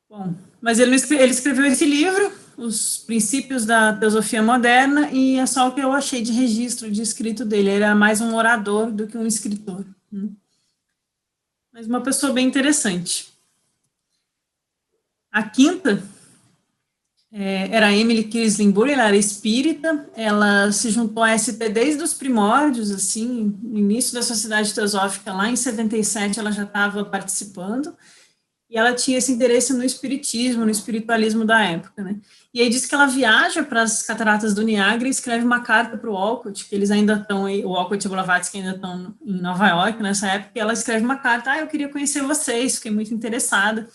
Bom, mas ele escreveu esse livro, Os Princípios da Teosofia Moderna, e é só o que eu achei de registro, de escrito dele. Ele era mais um orador do que um escritor. Mas uma pessoa bem interessante. A quinta era a Emily Kirslenburg, ela era espírita, ela se juntou à ST desde os primórdios, assim, no início da Sociedade Teosófica, lá em 77, ela já estava participando, e ela tinha esse interesse no espiritismo, no espiritualismo da época, né? E aí diz que ela viaja para as cataratas do Niágara e escreve uma carta para o Olcott, que eles ainda estão, o Olcott e o Blavatsky ainda estão em Nova York nessa época, e ela escreve uma carta, eu queria conhecer vocês, fiquei muito interessada.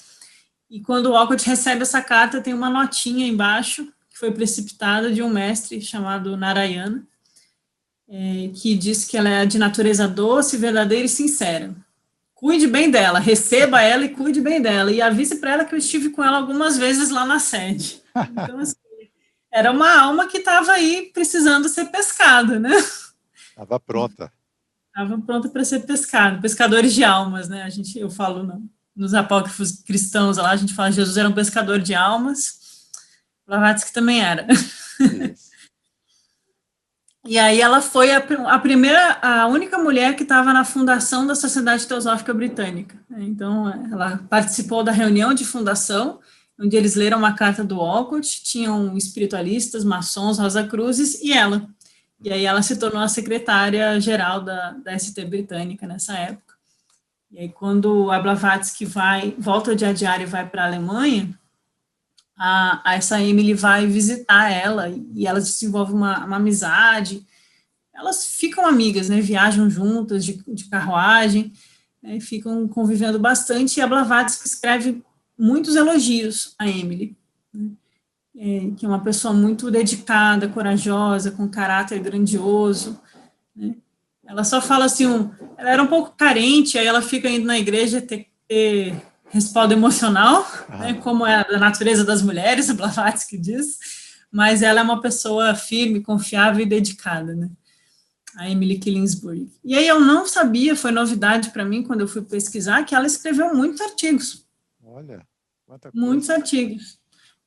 E quando o Olcott recebe essa carta, tem uma notinha embaixo, que foi precipitada de um mestre chamado Narayana, que diz que ela é de natureza doce, verdadeira e sincera. Cuide bem dela, receba ela e cuide bem dela. E avise para ela que eu estive com ela algumas vezes lá na sede. Então, assim, era uma alma que estava aí precisando ser pescada, né? Estava pronta. Estava pronta para ser pescado, pescadores de almas, né? Eu falo nos apócrifos cristãos lá, a gente fala que Jesus era um pescador de almas, Blavatsky também era. Isso. E aí ela foi a única mulher que estava na fundação da Sociedade Teosófica Britânica. Então, ela participou da reunião de fundação, onde eles leram uma carta do Walcott, tinham espiritualistas, maçons, Rosa-Cruzes e ela. E aí ela se tornou a secretária-geral da ST Britânica nessa época. E aí quando a Blavatsky volta de Adyar e vai para a Alemanha, essa Emily vai visitar ela e elas desenvolvem uma amizade. Elas ficam amigas, né? Viajam juntas de carruagem, né? Ficam convivendo bastante. E a Blavatsky escreve muitos elogios a Emily, né? Que é uma pessoa muito dedicada, corajosa, com caráter grandioso, né? Ela só fala assim, ela era um pouco carente, aí ela fica indo na igreja ter respaldo emocional, né, como é a natureza das mulheres, a Blavatsky diz, mas ela é uma pessoa firme, confiável e dedicada, né, a Emily Killingsworth. E aí eu não sabia, foi novidade para mim quando eu fui pesquisar, que ela escreveu muitos artigos. Olha, quanta coisa. Muitos artigos,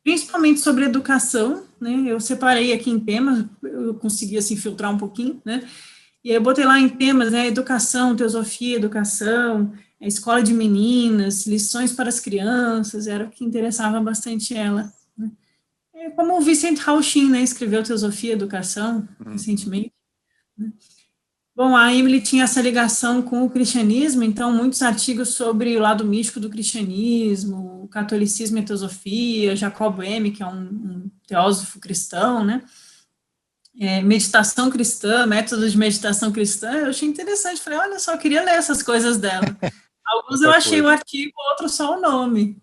principalmente sobre educação, né, eu separei aqui em temas, eu consegui assim filtrar um pouquinho, né, e aí eu botei lá em temas, né, educação, teosofia, educação, escola de meninas, lições para as crianças, era o que interessava bastante ela, né. Como o Vicente Hauschin, né, escreveu Teosofia e Educação, recentemente, né. Bom, a Emily tinha essa ligação com o cristianismo, então muitos artigos sobre o lado místico do cristianismo, o catolicismo e a teosofia, Jacob Boehme, que é um teósofo cristão, né, meditação cristã, métodos de meditação cristã, eu achei interessante, falei, olha só, eu queria ler essas coisas dela. Alguns eu achei o artigo, outros só o nome.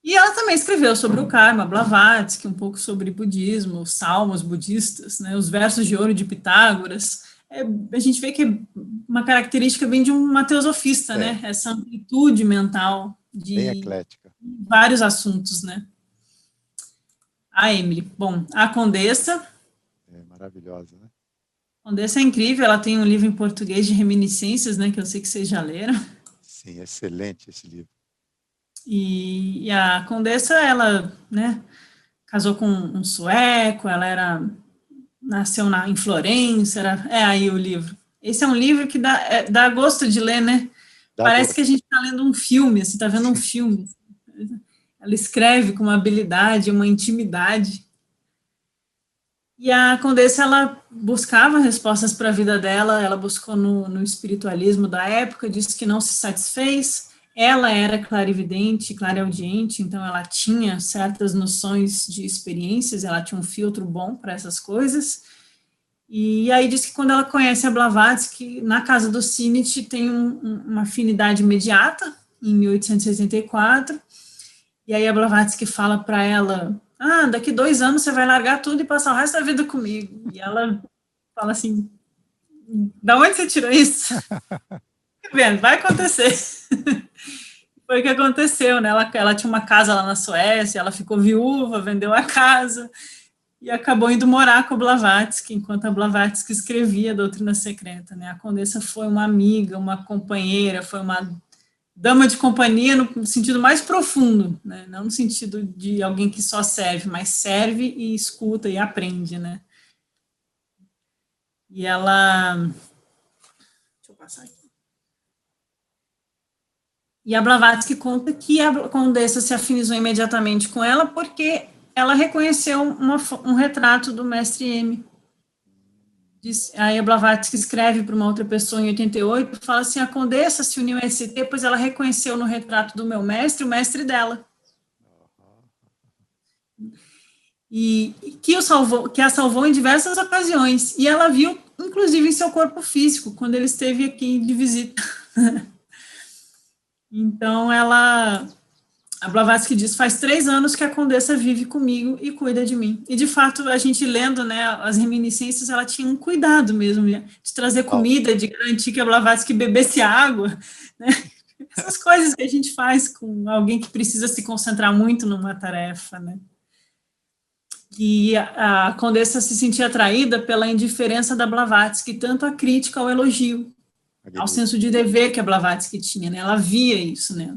E ela também escreveu sobre o karma, Blavatsky, um pouco sobre budismo, os salmos budistas, né, os versos de ouro de Pitágoras. A gente vê que é uma característica bem de uma teosofista, né, essa amplitude mental de bem eclética. Vários assuntos, né. A Emily. Bom, a Condessa. É maravilhosa, né? A Condessa é incrível, ela tem um livro em português de reminiscências, né, que eu sei que vocês já leram. Sim, excelente esse livro. E a Condessa, ela, né, casou com um sueco, ela nasceu em Florença, aí o livro. Esse é um livro que dá gosto de ler, né? Parece que a gente está lendo um filme, assim, está vendo um filme. Ela escreve com uma habilidade, uma intimidade. E a Condessa, ela buscava respostas para a vida dela, ela buscou no espiritualismo da época, disse que não se satisfez. Ela era clarividente, clareaudiente, então ela tinha certas noções de experiências, ela tinha um filtro bom para essas coisas. E aí diz que quando ela conhece a Blavatsky, na casa do Sinit tem uma afinidade imediata, em 1864, e aí a Blavatsky fala para ela, daqui 2 anos você vai largar tudo e passar o resto da vida comigo. E ela fala assim, da onde você tirou isso? Vendo, vai acontecer. Foi o que aconteceu, né? Ela tinha uma casa lá na Suécia, ela ficou viúva, vendeu a casa e acabou indo morar com o Blavatsky, enquanto a Blavatsky escrevia a Doutrina Secreta, né? A Condessa foi uma amiga, uma companheira, foi uma dama de companhia no sentido mais profundo, né? Não no sentido de alguém que só serve, mas serve e escuta e aprende, né? E ela... Deixa eu passar aqui. E a Blavatsky conta que a Condessa se afinizou imediatamente com ela porque ela reconheceu um retrato do mestre M. Aí a Blavatsky escreve para uma outra pessoa em 88, fala assim, a Condessa se uniu a ST, pois ela reconheceu no retrato do meu mestre o mestre dela. E que a salvou em diversas ocasiões. E ela viu, inclusive, em seu corpo físico, quando ele esteve aqui de visita. Então, a Blavatsky diz, faz 3 anos que a Condessa vive comigo e cuida de mim. E, de fato, a gente lendo, né, as reminiscências, ela tinha um cuidado mesmo de trazer comida, de garantir que a Blavatsky bebesse água, né? Essas coisas que a gente faz com alguém que precisa se concentrar muito numa tarefa, né? E a Condessa se sentia atraída pela indiferença da Blavatsky, tanto a crítica ao elogio, ao senso de dever que a Blavatsky tinha, né? Ela via isso, né?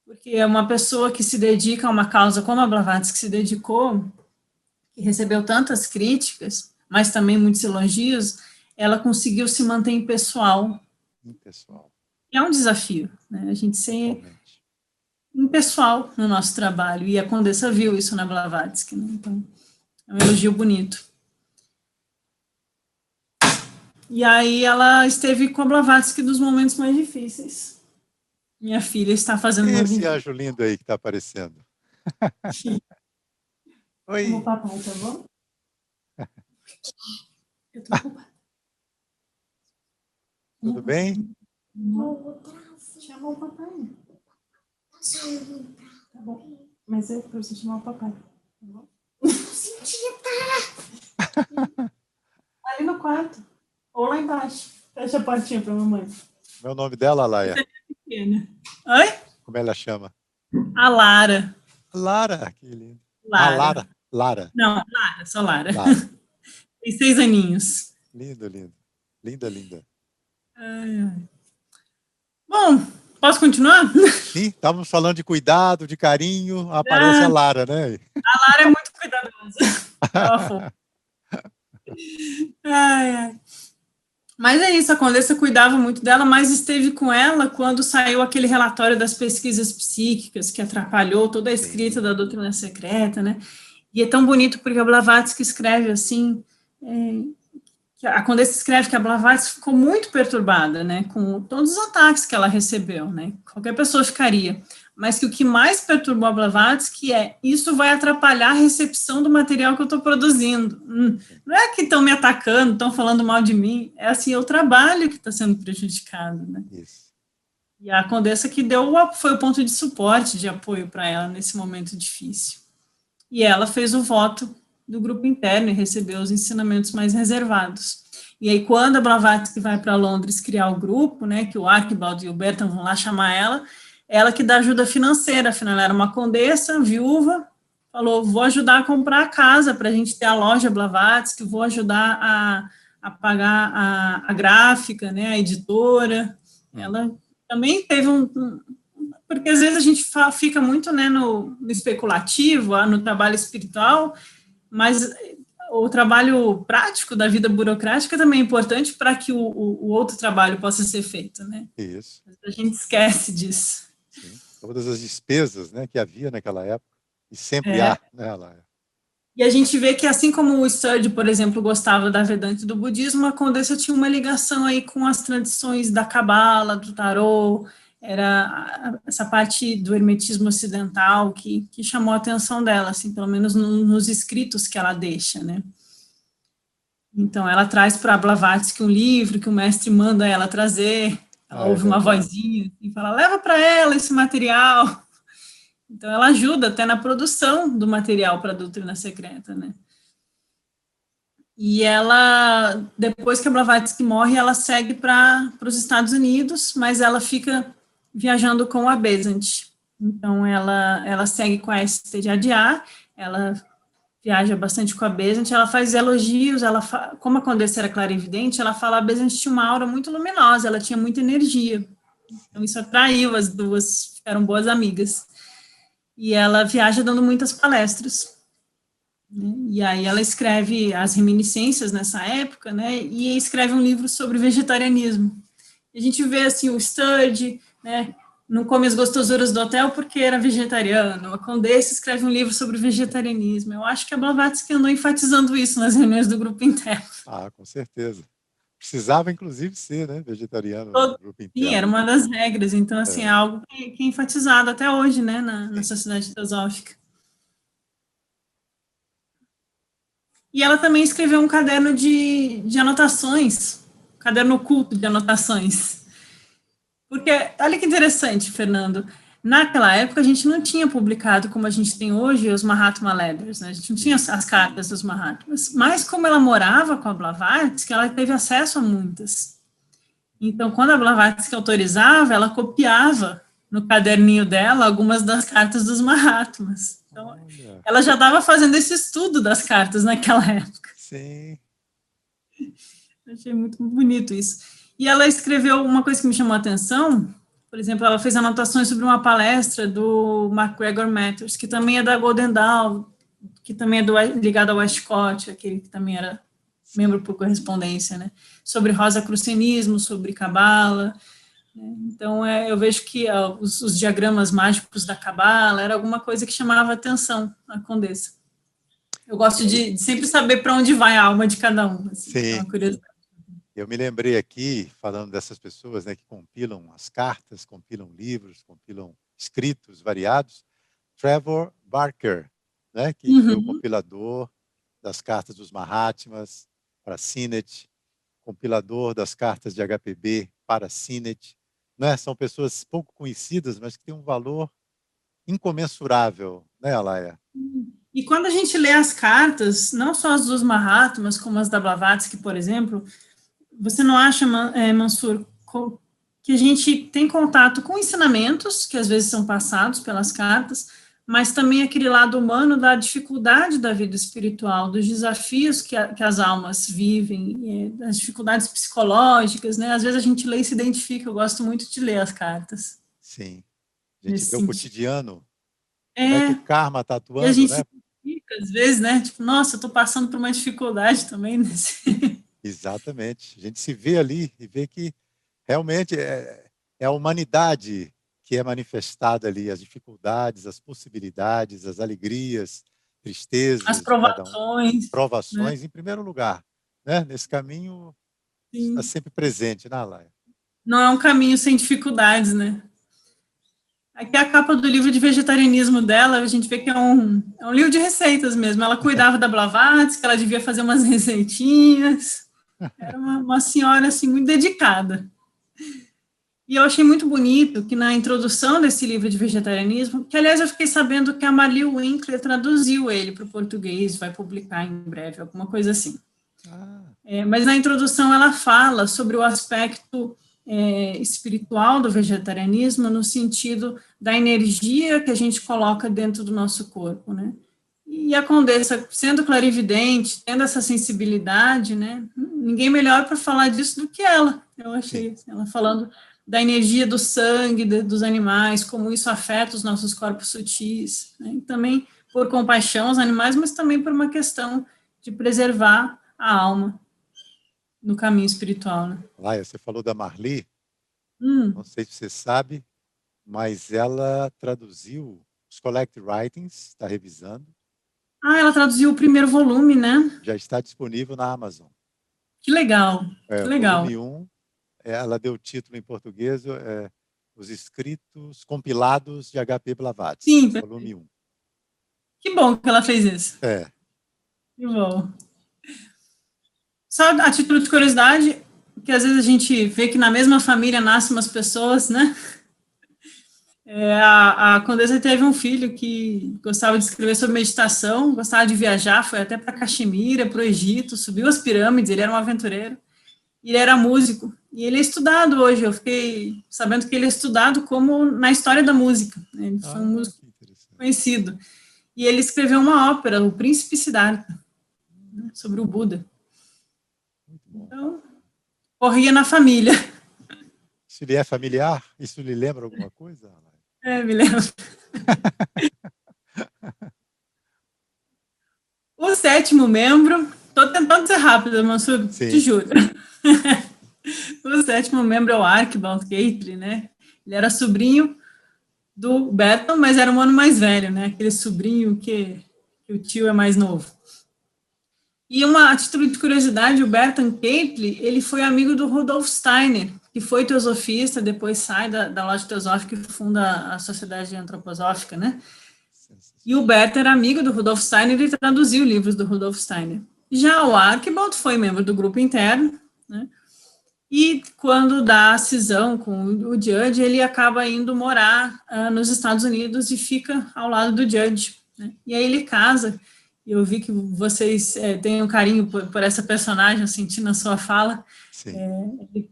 Porque é uma pessoa que se dedica a uma causa como a Blavatsky se dedicou, que recebeu tantas críticas, mas também muitos elogios, ela conseguiu se manter impessoal. Impessoal. E é um desafio, né? A gente ser impessoal no nosso trabalho, e a Condessa viu isso na Blavatsky, né? Então, é um elogio bonito. E aí ela esteve com a Blavatsky nos momentos mais difíceis. Minha filha está fazendo uma esse visita. anjo lindo aí que está aparecendo. Oi. Chama o papai, tá bom? Eu tô ocupada. Tudo bem? Chama o papai. Tá bom. Mas é para você chamar o papai. Tá bom? Ali no quarto. Ou lá embaixo. Fecha a portinha para a mamãe. Qual é o nome dela, Laia? Oi? Como ela chama? A Lara. Lara, que lindo. Lara. Lara. Lara. Não, Lara, só Lara. Lara. Tem 6 aninhos. Lindo, lindo. Linda, linda. Ai, ai. Bom, posso continuar? Sim, estávamos falando de cuidado, de carinho, aparece a Lara, né? A Lara é muito cuidadosa. Ai, ai. Mas é isso, a Condessa cuidava muito dela, mas esteve com ela quando saiu aquele relatório das pesquisas psíquicas, que atrapalhou toda a escrita da doutrina secreta, né? E é tão bonito porque a Blavatsky escreve assim, que a Condessa escreve que a Blavatsky ficou muito perturbada, né, com todos os ataques que ela recebeu, né? Qualquer pessoa ficaria. Mas que o que mais perturbou a Blavatsky é isso vai atrapalhar a recepção do material que eu estou produzindo. Não é que estão me atacando, estão falando mal de mim, é assim, é o trabalho que está sendo prejudicado, né? Isso. E a Condessa que foi o ponto de suporte, de apoio para ela nesse momento difícil. E ela fez o voto do grupo interno e recebeu os ensinamentos mais reservados. E aí, quando a Blavatsky vai para Londres criar o grupo, né, que o Archibald e o Bertrand vão lá chamar ela que dá ajuda financeira, afinal ela era uma condessa, viúva, falou, vou ajudar a comprar a casa para a gente ter a loja Blavatsky, vou ajudar a pagar a gráfica, né, a editora. Ela também teve porque às vezes a gente fica muito, né, no especulativo, no trabalho espiritual, mas o trabalho prático da vida burocrática também é importante para que o outro trabalho possa ser feito, né? Isso. A gente esquece disso. Sim. Todas as despesas, né, que havia naquela época, e sempre há, né, Laia? E a gente vê que, assim como o Sturge, por exemplo, gostava da Vedanta e do budismo, a Condessa tinha uma ligação aí com as tradições da Cabala, do Tarot, era essa parte do hermetismo ocidental que chamou a atenção dela, assim, pelo menos nos escritos que ela deixa, né? Então, ela traz para a Blavatsky um livro que o mestre manda ela trazer, ela ouve uma vozinha e fala, leva para ela esse material. Então, ela ajuda até na produção do material para a doutrina secreta, né? E ela, depois que a Blavatsky morre, ela segue para os Estados Unidos, mas ela fica viajando com a Besant. Então, ela segue com a ST de Adyar, ela viaja bastante com a Besant, ela faz elogios, como a Condessa era clarividente, ela fala, a Besant tinha uma aura muito luminosa, ela tinha muita energia. Então, isso atraiu as duas, ficaram boas amigas. E ela viaja dando muitas palestras, né? E aí ela escreve as reminiscências nessa época, né? E escreve um livro sobre vegetarianismo. E a gente vê, assim, o Sturge, né? Não come as gostosuras do hotel porque era vegetariano. A Condessa escreve um livro sobre vegetarianismo. Eu acho que a Blavatsky andou enfatizando isso nas reuniões do grupo interno. Ah, com certeza. Precisava, inclusive, ser, né, vegetariano no grupo interno. Sim, era uma das regras. Então, assim, é algo que é enfatizado até hoje, né, na sociedade teosófica. E ela também escreveu um caderno de anotações, um caderno oculto de anotações. Porque, olha que interessante, Fernando, naquela época a gente não tinha publicado, como a gente tem hoje, os Mahatma Letters, né? A gente não tinha as cartas dos Mahatmas, mas como ela morava com a Blavatsky, ela teve acesso a muitas. Então, quando a Blavatsky autorizava, ela copiava no caderninho dela algumas das cartas dos Mahatmas. Então, Olha. ela já estava fazendo esse estudo das cartas naquela época. Sim. Achei muito bonito isso. E ela escreveu uma coisa que me chamou a atenção, por exemplo, ela fez anotações sobre uma palestra do MacGregor Matters, que também é da Golden Dawn, que também é ligado ao Westcott, aquele que também era membro por correspondência, né? Sobre rosacrucianismo, sobre cabala. Né? Então, eu vejo que os diagramas mágicos da cabala era alguma coisa que chamava a atenção à Condessa. Eu gosto de sempre saber para onde vai a alma de cada um. Assim, é uma curiosidade. Eu me lembrei aqui, falando dessas pessoas, né, que compilam as cartas, compilam livros, compilam escritos variados, Trevor Barker, né, que foi o compilador das cartas dos Mahatmas para Sinet, compilador das cartas de HPB para Sinet. Né? São pessoas pouco conhecidas, mas que têm um valor incomensurável, né, Alaia? E quando a gente lê as cartas, não só as dos Mahatmas, como as da Blavatsky, por exemplo, você não acha, Mansur, que a gente tem contato com ensinamentos, que às vezes são passados pelas cartas, mas também aquele lado humano da dificuldade da vida espiritual, dos desafios que as almas vivem, das dificuldades psicológicas, né? Às vezes a gente lê e se identifica, eu gosto muito de ler as cartas. Sim. A gente vê o cotidiano, como É que o karma está atuando, e a gente né? se identifica, às vezes, né? Tipo, nossa, eu estou passando por uma dificuldade também nesse... Exatamente. A gente se vê ali e vê que realmente é a humanidade que é manifestada ali, as dificuldades, as possibilidades, as alegrias, tristezas As de cada um. provações. Provações, Né? em primeiro lugar. Né? Nesse caminho, está sempre presente, né, Alaia? Não é um caminho sem dificuldades, né? Aqui a capa do livro de vegetarianismo dela, a gente vê que é um livro de receitas mesmo. Ela cuidava da Blavatsky, ela devia fazer umas receitinhas. Era uma senhora, assim, muito dedicada. E eu achei muito bonito que na introdução desse livro de vegetarianismo, que aliás eu fiquei sabendo que a Marli Winkler traduziu ele para o português, vai publicar em breve, alguma coisa assim. Mas na introdução ela fala sobre o aspecto espiritual do vegetarianismo no sentido da energia que a gente coloca dentro do nosso corpo, né? E a Condessa, sendo clarividente, tendo essa sensibilidade, né? Ninguém melhor para falar disso do que ela, eu achei. Ela falando da energia do sangue dos animais, como isso afeta os nossos corpos sutis, né? E também por compaixão aos animais, mas também por uma questão de preservar a alma no caminho espiritual, né? Laia, você falou da Marli, não sei se você sabe, mas ela traduziu os Collect Writings, está revisando. Ela traduziu o primeiro volume, né? Já está disponível na Amazon. Que legal, que legal. Volume 1, ela deu o título em português, Os Escritos Compilados de H.P. Blavatsky. Sim, volume 1. Que bom que ela fez isso. Que bom. Só a título de curiosidade, que às vezes a gente vê que na mesma família nascem umas pessoas, né? A Condessa teve um filho que gostava de escrever sobre meditação, gostava de viajar, foi até para Caxemira, para o Egito, subiu as pirâmides, ele era um aventureiro, e ele era músico, e ele é estudado hoje, eu fiquei sabendo que ele é estudado como na história da música, né? Ele foi um músico conhecido, e ele escreveu uma ópera, O Príncipe Siddhartha, né, sobre o Buda. Então, corria na família. Isso lhe é familiar? Isso lhe lembra alguma coisa? Me lembro. O 7º membro, estou tentando ser rápida, Mansur, te juro. O 7º membro é o Archibald Gaitley, né? Ele era sobrinho do Berton, mas era um ano mais velho, né? Aquele sobrinho que o tio é mais novo. E a título de curiosidade, o Berton Gaitley, ele foi amigo do Rudolf Steiner, que foi teosofista, depois sai da loja teosófica e funda a Sociedade Antroposófica, né? E o Berton era amigo do Rudolf Steiner e traduziu livros do Rudolf Steiner. Já o Archibald foi membro do grupo interno, né? E quando dá a cisão com o Judge, ele acaba indo morar nos Estados Unidos e fica ao lado do Judge, né? E aí ele casa. Eu vi que vocês têm um carinho por essa personagem, eu senti na sua fala.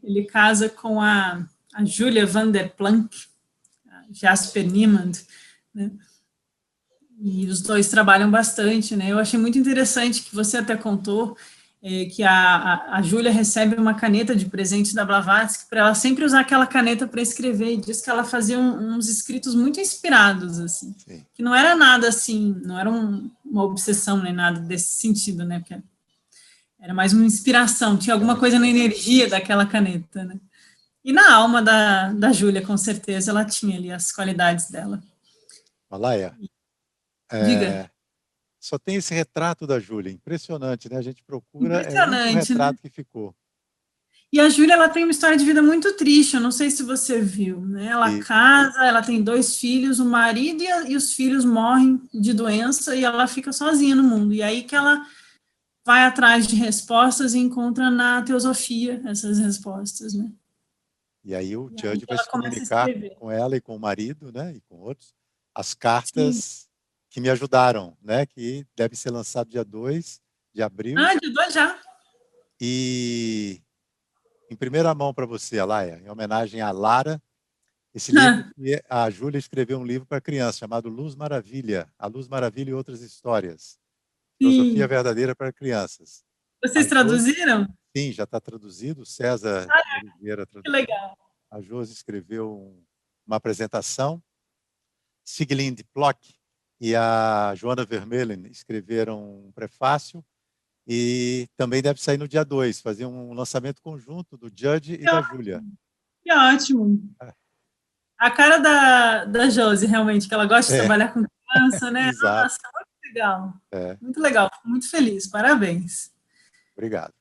Ele casa com a Julia van der Planck, a Jasper Niemand, né? E os dois trabalham bastante, né? Eu achei muito interessante que você até contou que a Júlia recebe uma caneta de presente da Blavatsky para ela sempre usar aquela caneta para escrever, e diz que ela fazia uns escritos muito inspirados, assim, Sim. que não era nada assim, não era uma obsessão nem nada desse sentido, né? Porque era mais uma inspiração, tinha alguma coisa na energia daquela caneta, né? E na alma da Júlia, com certeza, ela tinha ali as qualidades dela. Alaia, Diga. só tem esse retrato da Júlia, impressionante, né? A gente procura, é o único Impressionante, né? retrato que ficou. E a Júlia, ela tem uma história de vida muito triste, eu não sei se você viu, né? Ela E, casa, ela tem 2 filhos, o marido e os filhos morrem de doença e ela fica sozinha no mundo. E aí que ela vai atrás de respostas e encontra na teosofia essas respostas, né? e aí o E aí Judge que vai ela se começa a comunicar escrever. com ela e com o marido, né? E com outros, as Sim. cartas que me ajudaram, né? Que deve ser lançado dia 2 de abril. Ah, de 2 já. E em primeira mão para você, Alaia, em homenagem a Lara, esse livro que a Júlia escreveu um livro para criança chamado Luz Maravilha, A Luz Maravilha e Outras Histórias. Filosofia Sim. verdadeira para crianças. A Vocês Josi, traduziram? sim, já está traduzido. César de Oliveira Que traduziu. legal. A Josi escreveu uma apresentação. Siglind Plock e a Joana Vermeulen escreveram um prefácio. E também deve sair no dia 2, fazer um lançamento conjunto do Judge e da Júlia. Que ótimo. A cara da Josi, realmente, que ela gosta de É, trabalhar com criança, né? exato. Nossa, muito legal. É, Muito legal, fico muito feliz, parabéns. obrigado.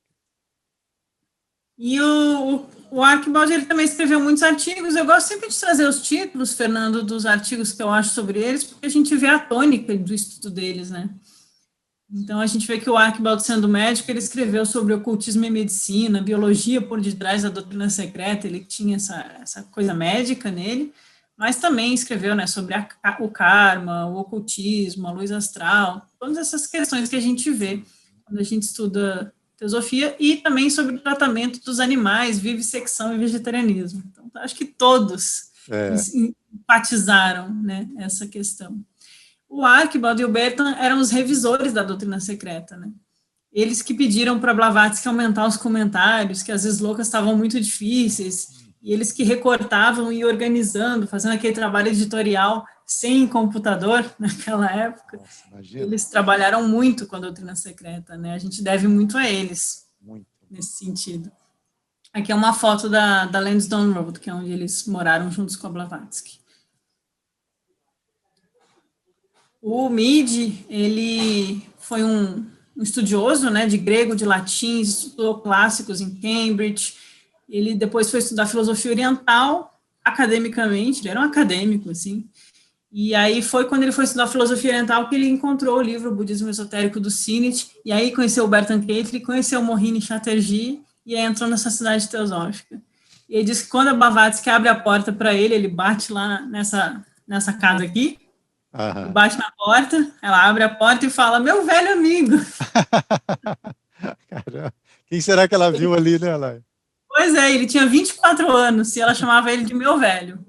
E o Archibald, ele também escreveu muitos artigos, eu gosto sempre de trazer os títulos, Fernando, dos artigos que eu acho sobre eles, porque a gente vê a tônica do estudo deles, né? Então, a gente vê que o Archibald, sendo médico, ele escreveu sobre ocultismo e medicina, biologia por detrás da doutrina secreta, ele tinha essa coisa médica nele, mas também escreveu, né, sobre o karma, o ocultismo, a luz astral, todas essas questões que a gente vê quando a gente estuda teosofia, e também sobre o tratamento dos animais, vivissecção e vegetarianismo. Então, acho que todos enfatizaram, né, essa questão. O Archibald e o Bertrand eram os revisores da doutrina secreta, né? Eles que pediram para Blavatsky aumentar os comentários, que as loucas estavam muito difíceis, e eles que recortavam e organizando, fazendo aquele trabalho editorial sem computador naquela época. Nossa, eles trabalharam muito com a doutrina secreta, né? A gente deve muito a eles, muito. Nesse sentido. Aqui é uma foto da Lansdowne Road, que é onde eles moraram juntos com a Blavatsky. O Mead, ele foi um estudioso, né, de grego, de latim, estudou clássicos em Cambridge, ele depois foi estudar filosofia oriental, academicamente, ele era um acadêmico, assim, e aí foi quando ele foi estudar filosofia oriental que ele encontrou o livro O Budismo Esotérico do Sinit, e aí conheceu o Bertrand Keitel, conheceu o Mohini Chatterjee, e aí entrou nessa sociedade teosófica. E ele diz que quando a Blavatsky abre a porta para ele, ele bate lá nessa casa aqui, ele bate na porta, ela abre a porta e fala, meu velho amigo. Caramba. Quem será que ela viu ali, né, Laia? Pois é, ele tinha 24 anos e ela chamava ele de meu velho.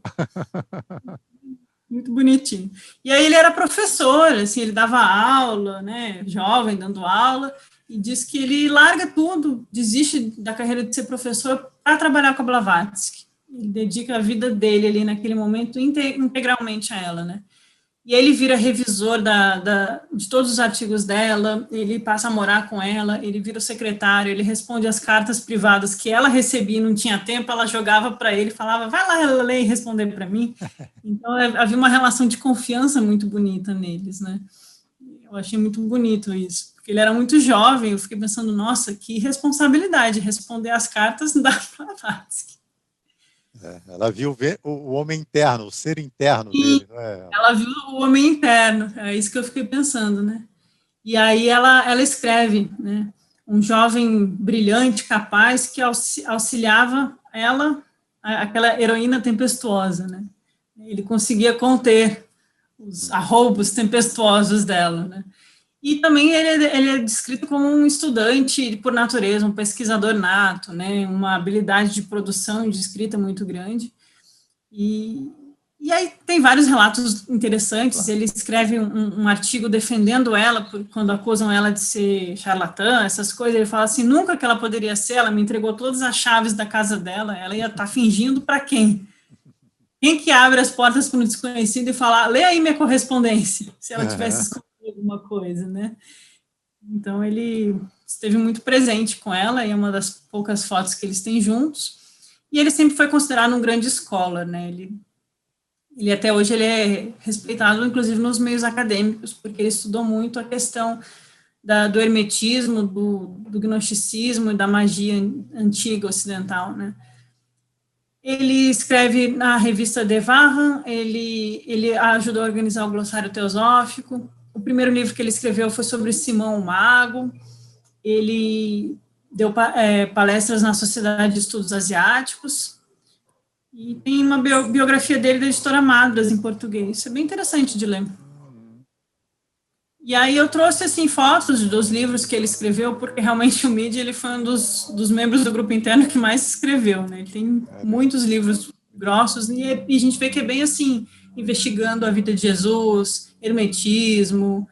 Muito bonitinho. E aí ele era professor, assim, ele dava aula, né, jovem, dando aula, e diz que ele larga tudo, desiste da carreira de ser professor para trabalhar com a Blavatsky. Ele dedica a vida dele ali naquele momento integralmente a ela, né. E ele vira revisor de todos os artigos dela, ele passa a morar com ela, ele vira o secretário, ele responde as cartas privadas que ela recebia e não tinha tempo, ela jogava para ele, falava, vai lá ler e responder para mim. Então, havia uma relação de confiança muito bonita neles, né? Eu achei muito bonito isso, porque ele era muito jovem, eu fiquei pensando, nossa, que responsabilidade responder as cartas da Blavatsky. Ela viu o homem interno, o ser interno dele, não é? Ela viu o homem interno, é isso que eu fiquei pensando, né? E aí ela escreve, né? Um jovem brilhante, capaz, que auxiliava ela, aquela heroína tempestuosa, né? Ele conseguia conter os arroubos tempestuosos dela, né? E também ele é descrito como um estudante por natureza, um pesquisador nato, né? Uma habilidade de produção e de escrita muito grande. E E aí tem vários relatos interessantes. Ele escreve um artigo defendendo ela, quando acusam ela de ser charlatã, essas coisas. Ele fala assim, nunca que ela poderia ser, ela me entregou todas as chaves da casa dela, ela ia estar fingindo para quem? Quem que abre as portas para um desconhecido e fala, lê aí minha correspondência, se ela tivesse escondido alguma coisa, né? Então, ele esteve muito presente com ela, e é uma das poucas fotos que eles têm juntos, e ele sempre foi considerado um grande scholar, né? Ele até hoje ele é respeitado, inclusive, nos meios acadêmicos, porque ele estudou muito a questão do hermetismo, do gnosticismo e da magia antiga ocidental, né? Ele escreve na revista Devahan, ele ajudou a organizar o glossário teosófico. O primeiro livro que ele escreveu foi sobre Simão o Mago. Ele deu palestras na Sociedade de Estudos Asiáticos. E tem uma biografia dele da editora Madras, em português. Isso é bem interessante de ler. E aí eu trouxe, assim, fotos dos livros que ele escreveu, porque realmente o Mead, ele foi um dos membros do grupo interno que mais escreveu, né? Ele tem muitos livros grossos, e a gente vê que é bem, assim, investigando a vida de Jesus, hermetismo,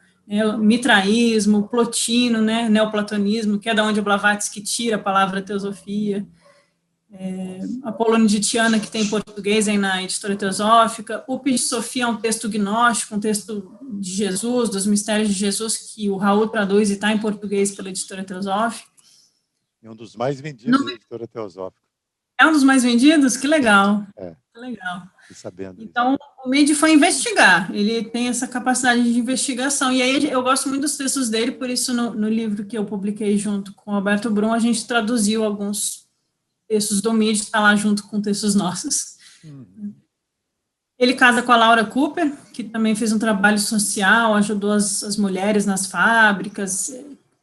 mitraísmo, Plotino, né? Neoplatonismo, que é da onde o Blavatsky tira a palavra teosofia. Apolônio de Tiana, que tem em português aí na editora teosófica. O de Sofia é um texto gnóstico, um texto de Jesus, dos mistérios de Jesus, que o Raul traduz e está em português pela editora teosófica. É um dos mais vendidos da editora teosófica. É um dos mais vendidos? Que legal. Que legal. Sabendo então, isso. O Mead foi investigar, ele tem essa capacidade de investigação, e aí eu gosto muito dos textos dele, por isso no livro que eu publiquei junto com o Alberto Brum, a gente traduziu alguns textos do Mead, está lá junto com textos nossos. Ele casa com a Laura Cooper, que também fez um trabalho social, ajudou as mulheres nas fábricas.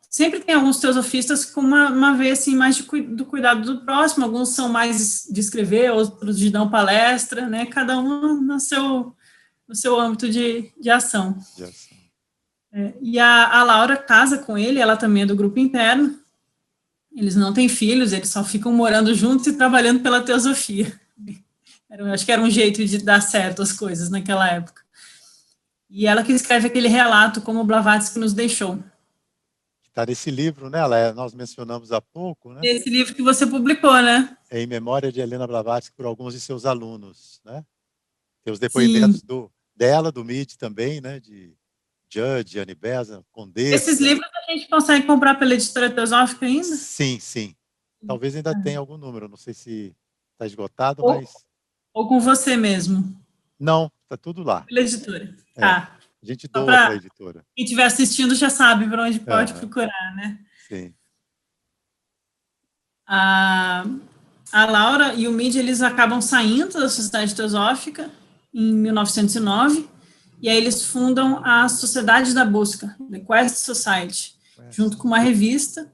Sempre tem alguns teosofistas com uma vez assim, mais do cuidado do próximo, alguns são mais de escrever, outros de dar palestra, né? Cada um no seu âmbito de ação. E a Laura casa com ele, ela também é do grupo interno. Eles não têm filhos, eles só ficam morando juntos e trabalhando pela teosofia. Acho que era um jeito de dar certo as coisas naquela época. E ela que escreve aquele relato, como o Blavatsky nos deixou. Está nesse livro, né? Nós mencionamos há pouco, né? Esse livro que você publicou, né? É Em Memória de Helena Blavatsky por alguns de seus alunos, né? Tem os depoimentos dela, do Mead também, né? De Judge, Annie Besant, Condessa. Esses livros a gente consegue comprar pela editora teosófica ainda? Sim, sim. Talvez ainda tenha algum número, não sei se está esgotado, mas... Ou com você mesmo? Não, está tudo lá. Pela editora. Tá. A gente doa para a editora. Quem estiver assistindo já sabe para onde pode procurar, né? Sim. A Laura e o Mead, eles acabam saindo da Sociedade Teosófica em 1909, e aí eles fundam a Sociedade da Busca, The Quest Society, junto com uma revista,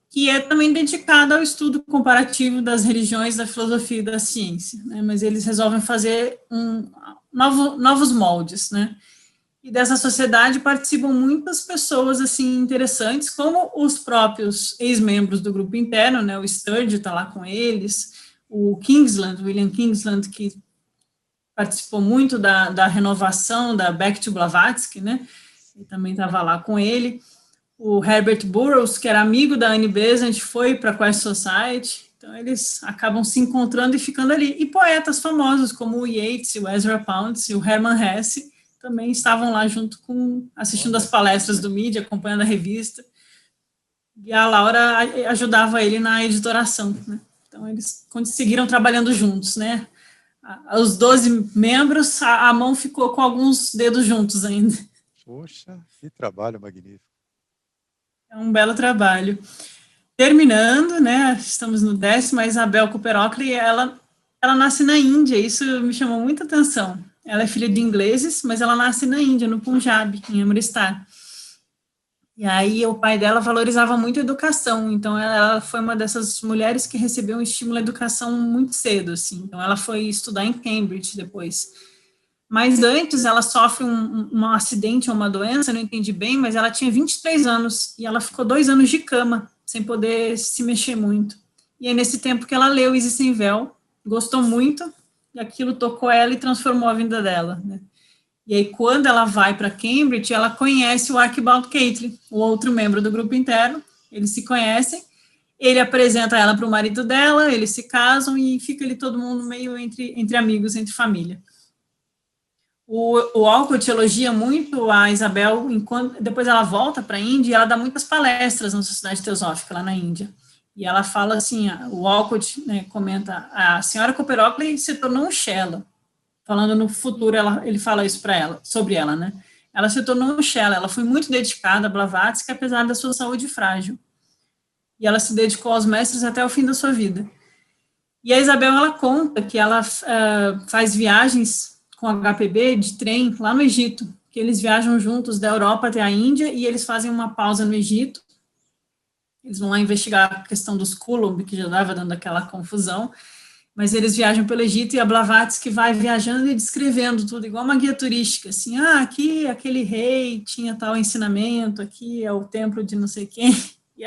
que é também dedicada ao estudo comparativo das religiões, da filosofia e da ciência, né? Mas eles resolvem fazer novos moldes, né? E dessa sociedade participam muitas pessoas, assim, interessantes, como os próprios ex-membros do grupo interno, né? O Sturge está lá com eles, o Kingsland, William Kingsland, que participou muito da renovação da Back to Blavatsky, né? E também estava lá com ele. O Herbert Burroughs, que era amigo da Annie Besant, foi para a Quest Society. Então, eles acabam se encontrando e ficando ali. E poetas famosos, como o Yeats, o Ezra Pound e o Hermann Hesse, também estavam lá junto assistindo as palestras do Mead, acompanhando a revista. E a Laura ajudava ele na editoração, né? Então, eles seguiram trabalhando juntos, né? Os 12 membros, a mão ficou com alguns dedos juntos ainda. Poxa, que trabalho magnífico. É um belo trabalho. Terminando, né, estamos no 10º, a Isabel Cooper Oakley, ela nasce na Índia, isso me chamou muita atenção. Ela é filha de ingleses, mas ela nasce na Índia, no Punjab, em Amritsar. E aí o pai dela valorizava muito a educação, então ela foi uma dessas mulheres que recebeu um estímulo à educação muito cedo, assim. Então ela foi estudar em Cambridge depois. Mas antes ela sofre um acidente ou uma doença, não entendi bem, mas ela tinha 23 anos e ela ficou 2 anos de cama, sem poder se mexer muito. E aí nesse tempo que ela leu Isis sem Véu, gostou muito, e aquilo tocou ela e transformou a vida dela, né? E aí, quando ela vai para Cambridge, ela conhece o Archibald Catley, o outro membro do grupo interno, eles se conhecem, ele apresenta ela para o marido dela, eles se casam e fica ali todo mundo meio entre amigos, entre família. O Alcott elogia muito a Isabel, depois ela volta para a Índia e ela dá muitas palestras na Sociedade Teosófica, lá na Índia. E ela fala assim, o Alcott, né, comenta, a senhora Cooper Oakley se tornou um Shela. Falando no futuro, ele fala isso para ela, sobre ela, né? Ela se tornou um Shela, ela foi muito dedicada a Blavatsky, apesar da sua saúde frágil. E ela se dedicou aos mestres até o fim da sua vida. E a Isabel, ela conta que ela faz viagens com a HPB de trem lá no Egito, que eles viajam juntos da Europa até a Índia e eles fazem uma pausa no Egito. Eles vão lá investigar a questão dos Coulomb, que já estava dando aquela confusão, mas eles viajam pelo Egito e a Blavatsky vai viajando e descrevendo tudo, igual uma guia turística, assim, aqui aquele rei tinha tal ensinamento, aqui é o templo de não sei quem, e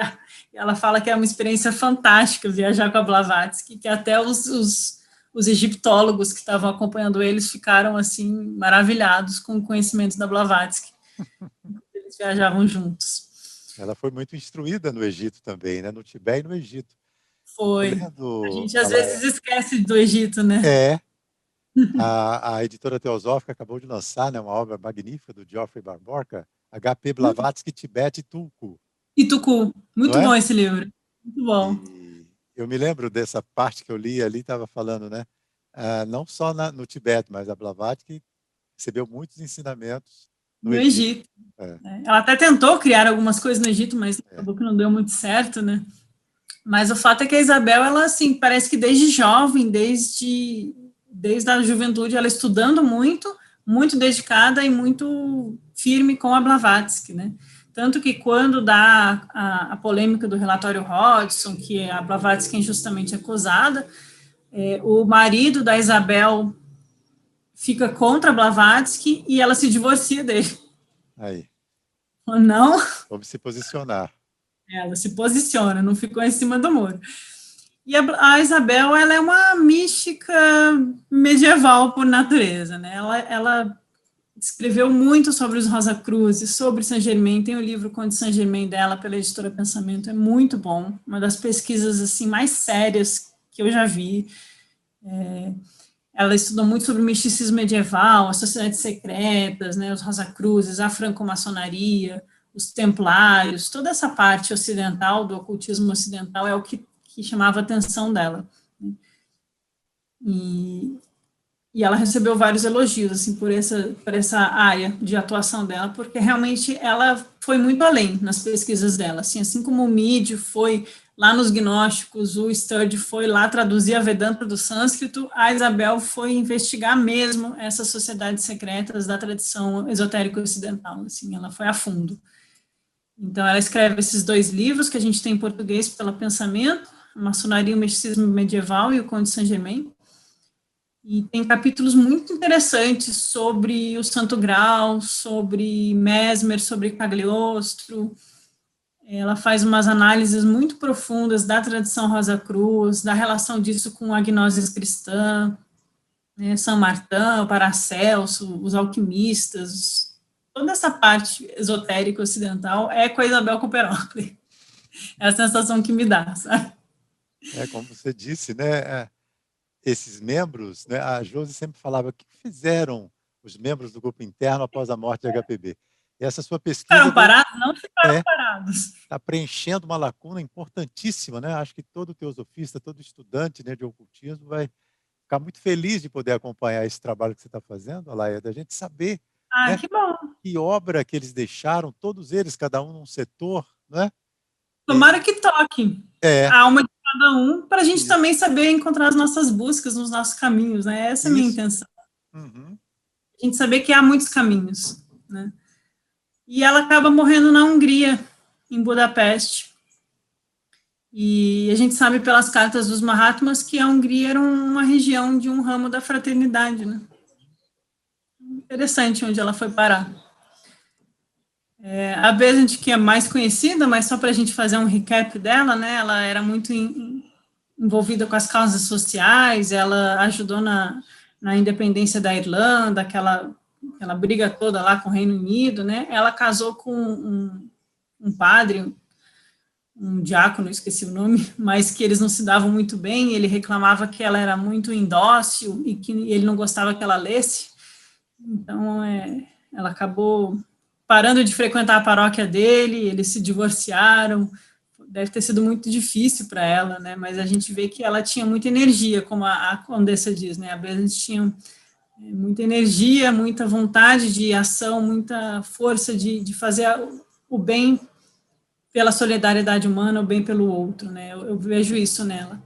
ela fala que é uma experiência fantástica viajar com a Blavatsky, que até os egiptólogos que estavam acompanhando eles ficaram, assim, maravilhados com o conhecimento da Blavatsky. Eles viajavam juntos. Ela foi muito instruída no Egito também, né? No Tibete e no Egito. Foi. A gente às vezes esquece do Egito, né? A editora Teosófica acabou de lançar, né, uma obra magnífica do Geoffrey Barborca, H.P. Blavatsky, Tibete e Tulku. E Tulku. Muito bom esse livro. Muito bom. E eu me lembro dessa parte que eu li ali, estava falando, né? Não só no Tibete, mas a Blavatsky recebeu muitos ensinamentos no Egito. Ela até tentou criar algumas coisas no Egito, mas acabou que não deu muito certo, né? Mas o fato é que a Isabel, ela, assim, parece que desde jovem, desde a juventude, ela estudando muito, muito dedicada e muito firme com a Blavatsky, né? Tanto que quando dá a polêmica do relatório Hodgson, que a Blavatsky é injustamente acusada, o marido da Isabel fica contra a Blavatsky e ela se divorcia dele. Aí. Ou não? Vamos se posicionar. Ela se posiciona, não ficou em cima do muro. E a Isabel, ela é uma mística medieval por natureza, né? Ela escreveu muito sobre os Rosacruzes, sobre Saint-Germain, tem o livro Conde Saint-Germain dela, pela editora Pensamento, é muito bom, uma das pesquisas assim, mais sérias que eu já vi. Ela estudou muito sobre o misticismo medieval, as sociedades secretas, né, os Rosacruzes, a franco-maçonaria, os templários, toda essa parte ocidental, do ocultismo ocidental, é o que chamava a atenção dela. E ela recebeu vários elogios, assim, por essa área de atuação dela, porque realmente ela foi muito além nas pesquisas dela, assim como o Mead foi lá nos gnósticos, o Sturge foi lá traduzir a Vedanta do sânscrito, a Isabel foi investigar mesmo essas sociedades secretas da tradição esotérica ocidental, assim, ela foi a fundo. Então, ela escreve esses 2 livros que a gente tem em português pela Pensamento, a Maçonaria e o Misticismo Medieval e o Conde Saint-Germain, e tem capítulos muito interessantes sobre o Santo Grau, sobre Mesmer, sobre Cagliostro. Ela faz umas análises muito profundas da tradição Rosa-Cruz, da relação disso com a gnose cristã, né, São Martin, Paracelso, os alquimistas, toda essa parte esotérica ocidental é com a Isabel Cooper Oakley. É a sensação que me dá, sabe? Como você disse, né? Esses membros, né? A Josi sempre falava o que fizeram os membros do grupo interno após a morte de HPB. E essa sua pesquisa... Ficaram parados? Não ficaram parados. Está preenchendo uma lacuna importantíssima, né? Acho que todo teosofista, todo estudante, né, de ocultismo vai ficar muito feliz de poder acompanhar esse trabalho que você está fazendo, Alaia, da gente saber, né, que bom. Que obra que eles deixaram, todos eles, cada um num setor, né? Tomara que toque a alma de cada um, para a gente também saber encontrar as nossas buscas nos nossos caminhos, né? Essa é a minha intenção. Uhum. A gente saber que há muitos caminhos, né? E ela acaba morrendo na Hungria, em Budapeste. E a gente sabe pelas cartas dos Mahatmas que a Hungria era uma região de um ramo da fraternidade, né? Interessante onde ela foi parar. A Besant, que é mais conhecida, mas só para a gente fazer um recap dela, né? Ela era muito envolvida com as causas sociais, ela ajudou na independência da Irlanda, aquela briga toda lá com o Reino Unido, né, ela casou com um padre, um diácono, esqueci o nome, mas que eles não se davam muito bem, ele reclamava que ela era muito indócil e que ele não gostava que ela lesse, então ela acabou parando de frequentar a paróquia dele, eles se divorciaram, deve ter sido muito difícil para ela, né, mas a gente vê que ela tinha muita energia, como a Condessa diz, né, a Besant tinha muita energia, muita vontade de ação, muita força de fazer o bem pela solidariedade humana, o bem pelo outro, né, eu vejo isso nela.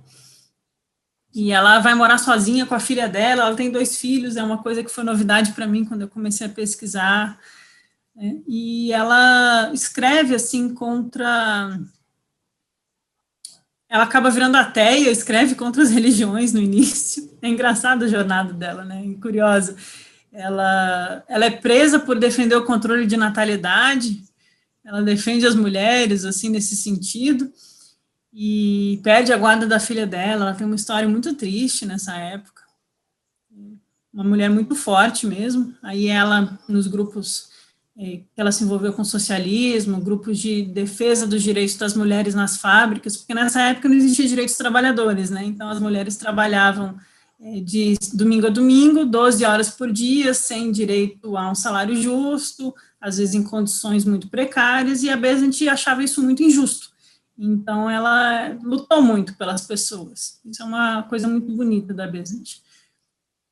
E ela vai morar sozinha com a filha dela, ela tem 2 filhos, é uma coisa que foi novidade para mim quando eu comecei a pesquisar, né, e ela escreve, assim, ela acaba virando ateia, escreve contra as religiões no início, é engraçada a jornada dela, né, curiosa. Ela é presa por defender o controle de natalidade, ela defende as mulheres, assim, nesse sentido, e perde a guarda da filha dela, ela tem uma história muito triste nessa época, uma mulher muito forte mesmo, aí ela, nos grupos que ela se envolveu com socialismo, grupos de defesa dos direitos das mulheres nas fábricas, porque nessa época não existia direitos dos trabalhadores, né, então as mulheres trabalhavam de domingo a domingo, 12 horas por dia, sem direito a um salário justo, às vezes em condições muito precárias, e a Besant achava isso muito injusto. Então, ela lutou muito pelas pessoas. Isso é uma coisa muito bonita da Besant.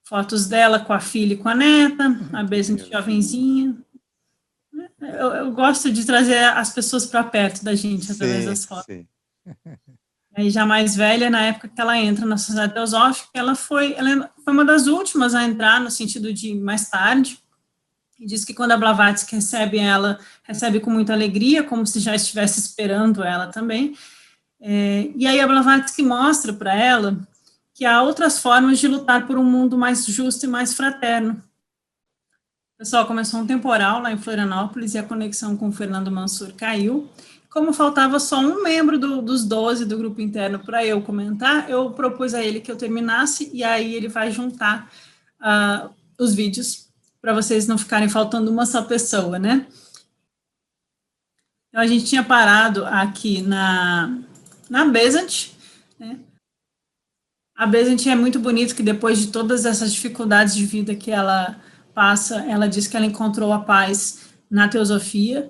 Fotos dela com a filha e com a neta, a Besant jovenzinha. Eu gosto de trazer as pessoas para perto da gente, através das fotos. Sim. Aí já mais velha, na época que ela entra na Sociedade Teosófica, ela foi uma das últimas a entrar, no sentido de mais tarde, e diz que quando a Blavatsky recebe ela, recebe com muita alegria, como se já estivesse esperando ela também, e aí a Blavatsky mostra para ela que há outras formas de lutar por um mundo mais justo e mais fraterno. Pessoal, começou um temporal lá em Florianópolis e a conexão com o Fernando Mansur caiu. Como faltava só um membro dos 12 do grupo interno para eu comentar, eu propus a ele que eu terminasse, e aí ele vai juntar os vídeos, para vocês não ficarem faltando uma só pessoa, né? Então, a gente tinha parado aqui na Besant, né? A Besant é muito bonito que depois de todas essas dificuldades de vida que ela passa, ela diz que ela encontrou a paz na teosofia.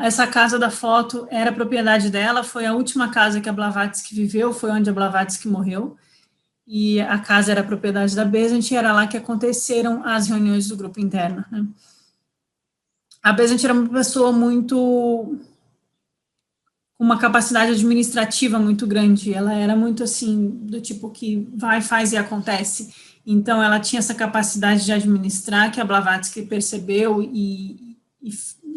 Essa casa da foto era propriedade dela, foi a última casa que a Blavatsky viveu, foi onde a Blavatsky morreu, e a casa era propriedade da Besant, e era lá que aconteceram as reuniões do grupo interno, né? A Besant era uma pessoa com uma capacidade administrativa muito grande, ela era muito assim, do tipo que vai, faz e acontece, então ela tinha essa capacidade de administrar, que a Blavatsky percebeu, e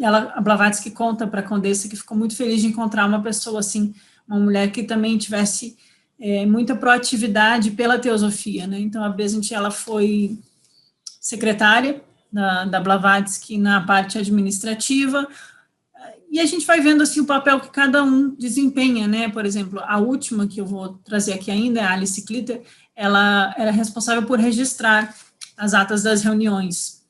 a Blavatsky conta para a Condessa que ficou muito feliz de encontrar uma pessoa assim, uma mulher que também tivesse muita proatividade pela teosofia, né? Então a Besant, ela foi secretária da Blavatsky na parte administrativa, e a gente vai vendo assim o papel que cada um desempenha, né? Por exemplo, a última que eu vou trazer aqui ainda é a Alice Clitter, ela era responsável por registrar as atas das reuniões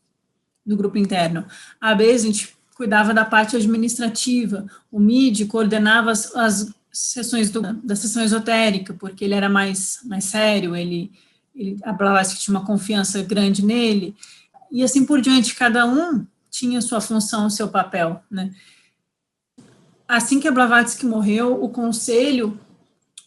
do grupo interno. A Besant cuidava da parte administrativa, o Midi coordenava as sessões da sessão esotérica, porque ele era mais sério, a Blavatsky tinha uma confiança grande nele, e assim por diante, cada um tinha sua função, seu papel, né? Assim que a Blavatsky morreu, o conselho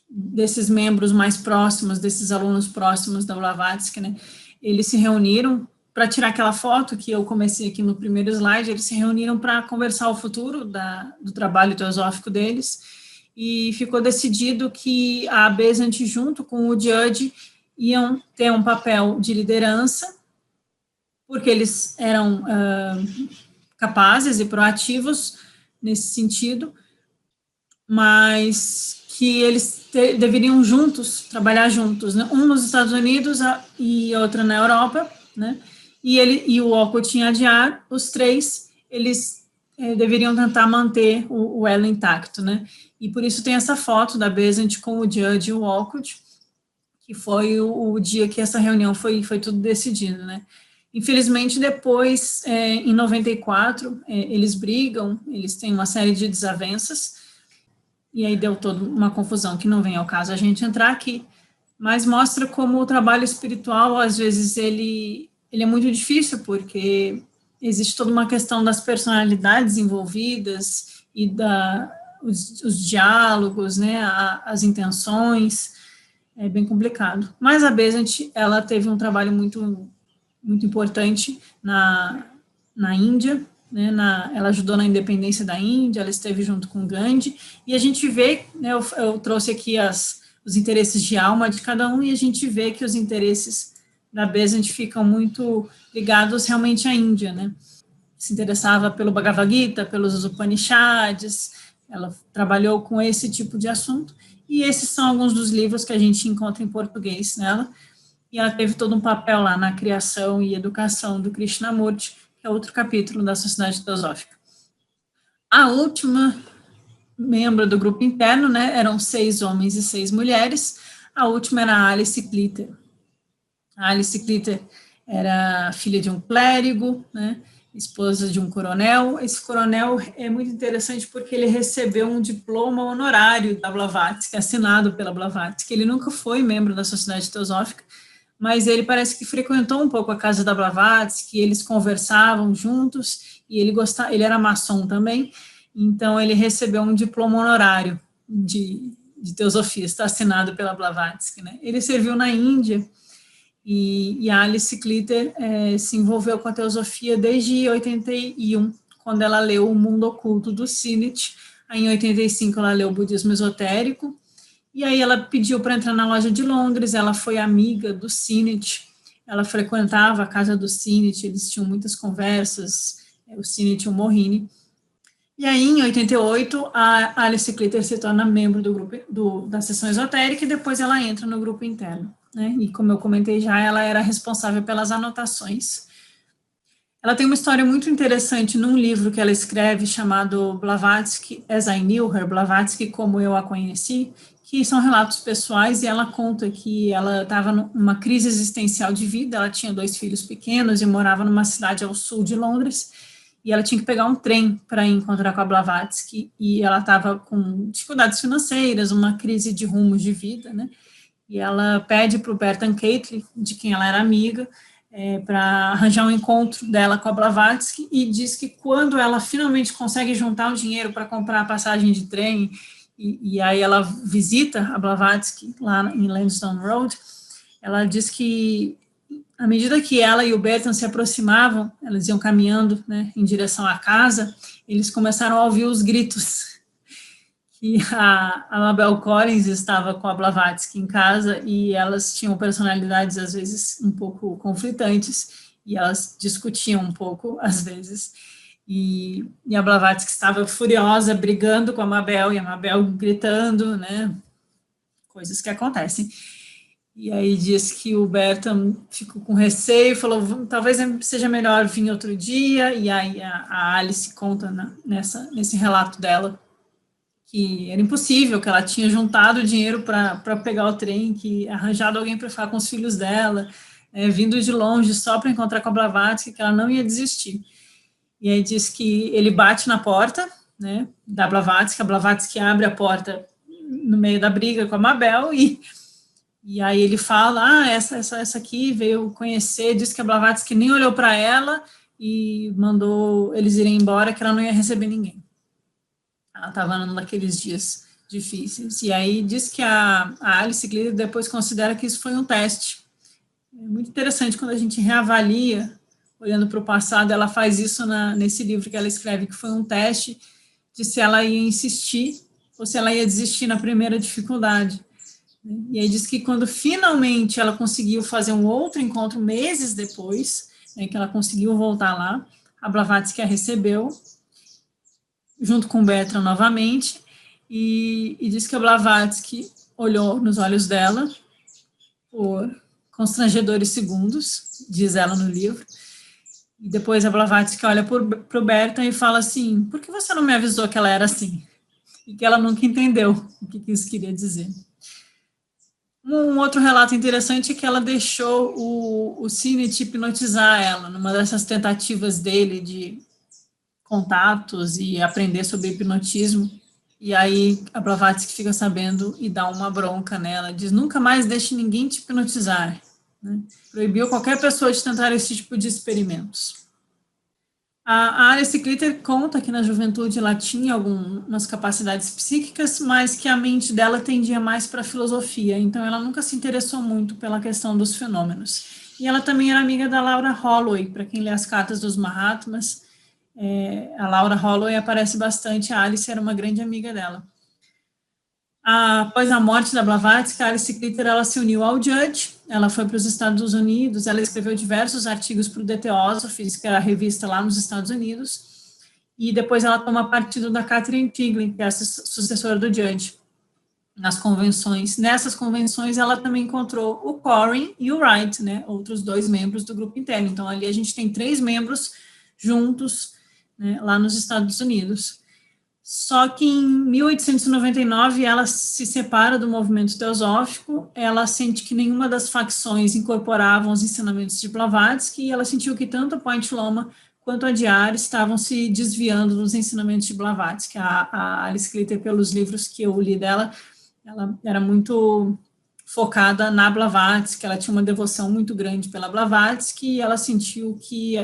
desses membros mais próximos, desses alunos próximos da Blavatsky, né, eles se reuniram para tirar aquela foto que eu comecei aqui no primeiro slide, eles se reuniram para conversar o futuro do trabalho teosófico deles, e ficou decidido que a Besant, junto com o Judge, iam ter um papel de liderança, porque eles eram capazes e proativos nesse sentido, mas que eles deveriam trabalhar juntos, né? Um nos Estados Unidos e outra na Europa, né? E o Olcott em Adyar, os 3, eles deveriam tentar manter o elo intacto, né? E por isso tem essa foto da Besant com o Judge e o Olcott, que foi o dia que essa reunião foi tudo decidido, né? Infelizmente, depois, em 94, eles brigam, eles têm uma série de desavenças, e aí deu toda uma confusão, que não vem ao caso a gente entrar aqui, mas mostra como o trabalho espiritual, às vezes, ele é muito difícil, porque existe toda uma questão das personalidades envolvidas e os diálogos, né, as intenções, é bem complicado. Mas a Besant, ela teve um trabalho muito importante na Índia, né, ela ajudou na independência da Índia, ela esteve junto com Gandhi, e a gente vê, né, eu trouxe aqui os interesses de alma de cada um, e a gente vê que os interesses da Besant ficam muito ligados realmente à Índia, né, se interessava pelo Bhagavad Gita, pelos Upanishads, ela trabalhou com esse tipo de assunto, e esses são alguns dos livros que a gente encontra em português nela, e ela teve todo um papel lá na criação e educação do Krishnamurti, que é outro capítulo da Sociedade Teosófica. A última membro do grupo interno, né, eram 6 homens e 6 mulheres, a última era a Alice Clitter. A Alice Clitter era filha de um clérigo, né, esposa de um coronel. Esse coronel é muito interessante porque ele recebeu um diploma honorário da Blavatsky, assinado pela Blavatsky. Ele nunca foi membro da Sociedade Teosófica, mas ele parece que frequentou um pouco a casa da Blavatsky, eles conversavam juntos, e ele era maçom também, então ele recebeu um diploma honorário de teosofista, assinado pela Blavatsky, né? Ele serviu na Índia, e a Alice Clitter se envolveu com a teosofia desde 81, quando ela leu O Mundo Oculto do Sinnett. Aí, em 85 ela leu O Budismo Esotérico, e aí ela pediu para entrar na loja de Londres, ela foi amiga do Sinnett, ela frequentava a casa do Sinnett, eles tinham muitas conversas, o Sinnett e o Mohini. E aí, em 88, a Alice Clitter se torna membro do grupo da seção esotérica, e depois ela entra no grupo interno, né? E como eu comentei já, ela era responsável pelas anotações. Ela tem uma história muito interessante num livro que ela escreve chamado Blavatsky as I Knew Her, Blavatsky como eu a conheci, que são relatos pessoais, e ela conta que ela estava numa crise existencial de vida, ela tinha 2 filhos pequenos e morava numa cidade ao sul de Londres, e ela tinha que pegar um trem para encontrar com a Blavatsky, e ela estava com dificuldades financeiras, uma crise de rumos de vida, né, e ela pede para o Bertan Catley, de quem ela era amiga, para arranjar um encontro dela com a Blavatsky, e diz que quando ela finalmente consegue juntar o dinheiro para comprar a passagem de trem, e aí ela visita a Blavatsky lá em Lansdowne Road, ela diz que à medida que ela e o Bertan se aproximavam, elas iam caminhando, né, em direção à casa, eles começaram a ouvir os gritos, que a Mabel Collins estava com a Blavatsky em casa, e elas tinham personalidades, às vezes, um pouco conflitantes, e elas discutiam um pouco, às vezes, e a Blavatsky estava furiosa, brigando com a Mabel, e a Mabel gritando, né, coisas que acontecem. E aí diz que o Bertan ficou com receio, falou, talvez seja melhor vir outro dia, e aí a Alice conta nesse relato dela, que era impossível, que ela tinha juntado dinheiro para pegar o trem, que arranjado alguém para ficar com os filhos dela, vindo de longe só para encontrar com a Blavatsky, que ela não ia desistir. E aí diz que ele bate na porta, né, da Blavatsky, a Blavatsky abre a porta no meio da briga com a Mabel, e aí ele fala, essa aqui veio conhecer, diz que a Blavatsky nem olhou para ela e mandou eles irem embora, que ela não ia receber ninguém. Ela estava num daqueles dias difíceis. E aí diz que a Alice Clitter depois considera que isso foi um teste. É muito interessante quando a gente reavalia, olhando para o passado, ela faz isso nesse livro que ela escreve, que foi um teste de se ela ia insistir ou se ela ia desistir na primeira dificuldade. E aí diz que quando finalmente ela conseguiu fazer um outro encontro, meses depois, né, que ela conseguiu voltar lá, a Blavatsky a recebeu, junto com Bertrand novamente, e diz que a Blavatsky olhou nos olhos dela por constrangedores segundos, diz ela no livro, e depois a Blavatsky olha para o Bertrand e fala assim, por que você não me avisou que ela era assim? E que ela nunca entendeu o que isso queria dizer. Um outro relato interessante é que ela deixou o Sinnett hipnotizar ela, numa dessas tentativas dele de contatos e aprender sobre hipnotismo. E aí a Blavatsky fica sabendo e dá uma bronca nela, diz, nunca mais deixe ninguém te hipnotizar. Né? Proibiu qualquer pessoa de tentar esse tipo de experimentos. A Alice Clitter conta que na juventude ela tinha algumas capacidades psíquicas, mas que a mente dela tendia mais para a filosofia, então ela nunca se interessou muito pela questão dos fenômenos. E ela também era amiga da Laura Holloway, para quem lê as cartas dos Mahatmas, a Laura Holloway aparece bastante, a Alice era uma grande amiga dela. Após a morte da Blavatsky, a Alice Clitter ela se uniu ao Judge, ela foi para os Estados Unidos, ela escreveu diversos artigos para o The Theosophies, que era a revista lá nos Estados Unidos, e depois ela toma partido da Catherine Tiglin, que é a sucessora do Judge, nas convenções. Nessas convenções, ela também encontrou o Corin e o Wright, né, outros 2 membros do grupo interno. Então, ali a gente tem 3 membros juntos, né, lá nos Estados Unidos. Só que em 1899 ela se separa do movimento teosófico, ela sente que nenhuma das facções incorporavam os ensinamentos de Blavatsky, e ela sentiu que tanto a Point Loma quanto a Diário estavam se desviando dos ensinamentos de Blavatsky. A Alice Clitter, pelos livros que eu li dela, ela era muito focada na Blavatsky, ela tinha uma devoção muito grande pela Blavatsky, e ela sentiu que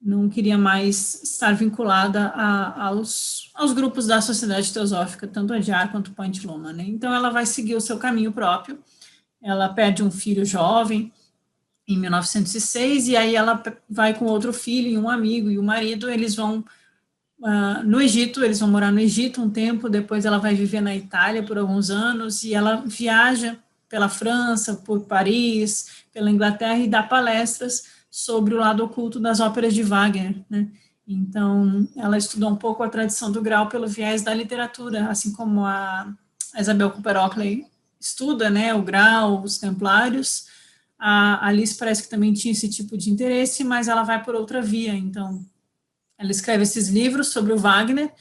não queria mais estar vinculada aos grupos da Sociedade Teosófica, tanto a Diário quanto o Point Loma, né? Então, ela vai seguir o seu caminho próprio, ela perde um filho jovem, em 1906, e aí ela vai com outro filho e um amigo e o marido, eles vão no Egito, eles vão morar no Egito um tempo, depois ela vai viver na Itália por alguns anos, e ela viaja pela França, por Paris, pela Inglaterra, e dá palestras sobre o lado oculto das óperas de Wagner, né? Então, ela estudou um pouco a tradição do Grau pelo viés da literatura, assim como a Isabel Cooper Oakley estuda, né, o Grau, os Templários. A Alice parece que também tinha esse tipo de interesse, mas ela vai por outra via. Então, ela escreve esses livros sobre o Wagner,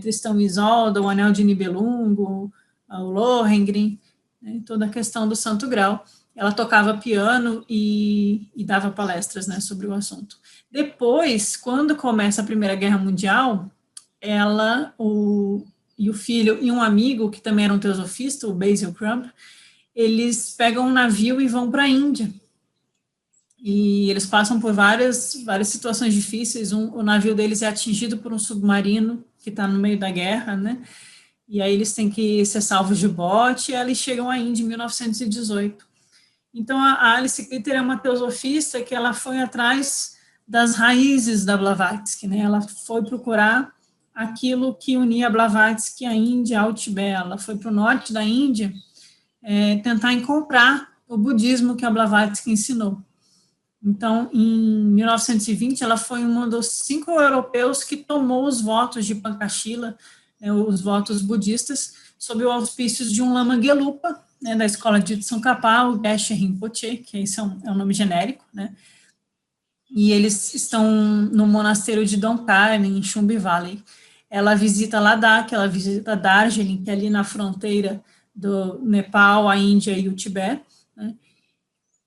Tristão e Isolda, o Anel de Nibelungo, o Lohengrin, né, toda a questão do Santo Grau. Ela tocava piano e dava palestras, né, sobre o assunto. Depois, quando começa a Primeira Guerra Mundial, ela, e o filho e um amigo, que também era um teosofista, o Basil Crump, eles pegam um navio e vão para a Índia. E eles passam por várias situações difíceis. O navio deles é atingido por um submarino que está no meio da guerra, né? E aí eles têm que ser salvos de bote, e aí eles chegam à Índia em 1918. Então, a Alice Clitter é uma teosofista que ela foi atrás das raízes da Blavatsky, né? Ela foi procurar aquilo que unia a Blavatsky à Índia, ao Tibete. Ela foi para o norte da Índia tentar encontrar o budismo que a Blavatsky ensinou. Então, em 1920, ela foi um dos 5 europeus que tomou os votos de Pankashila, né, os votos budistas, sob o auspício de um lama Gelupa, né, da escola de Tsongkhapa, o Geshe Rinpoche, que esse é um nome genérico, né, e eles estão no monasterio de Dongkarn, em Chumbi Valley. Ela visita Ladakh, ela visita Darjeeling, que é ali na fronteira do Nepal, a Índia e o Tibete, né,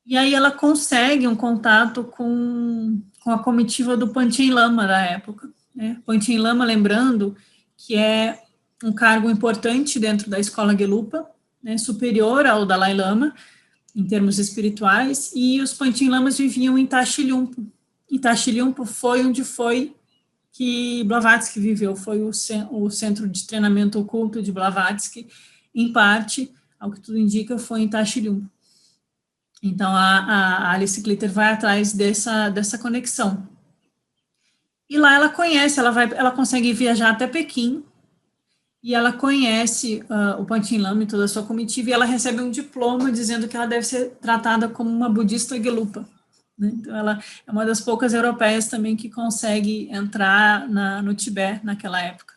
e aí ela consegue um contato com a comitiva do Panchen Lama da época, né, Panchen Lama, lembrando, que é um cargo importante dentro da escola Gelupa, né, superior ao Dalai Lama, em termos espirituais, e os Panchen Lamas viviam em Tashilhunpo. E Tashilhunpo foi onde foi que Blavatsky viveu, foi o centro de treinamento oculto de Blavatsky, em parte, ao que tudo indica, foi em Tashilhunpo. Então, a Alice Clitter vai atrás dessa conexão. E lá ela conhece, ela consegue viajar até Pequim, e ela conhece o Panchen Lama e toda a sua comitiva, e ela recebe um diploma dizendo que ela deve ser tratada como uma budista Gelupa. Né? Então, ela é uma das poucas europeias também que consegue entrar no Tibete naquela época.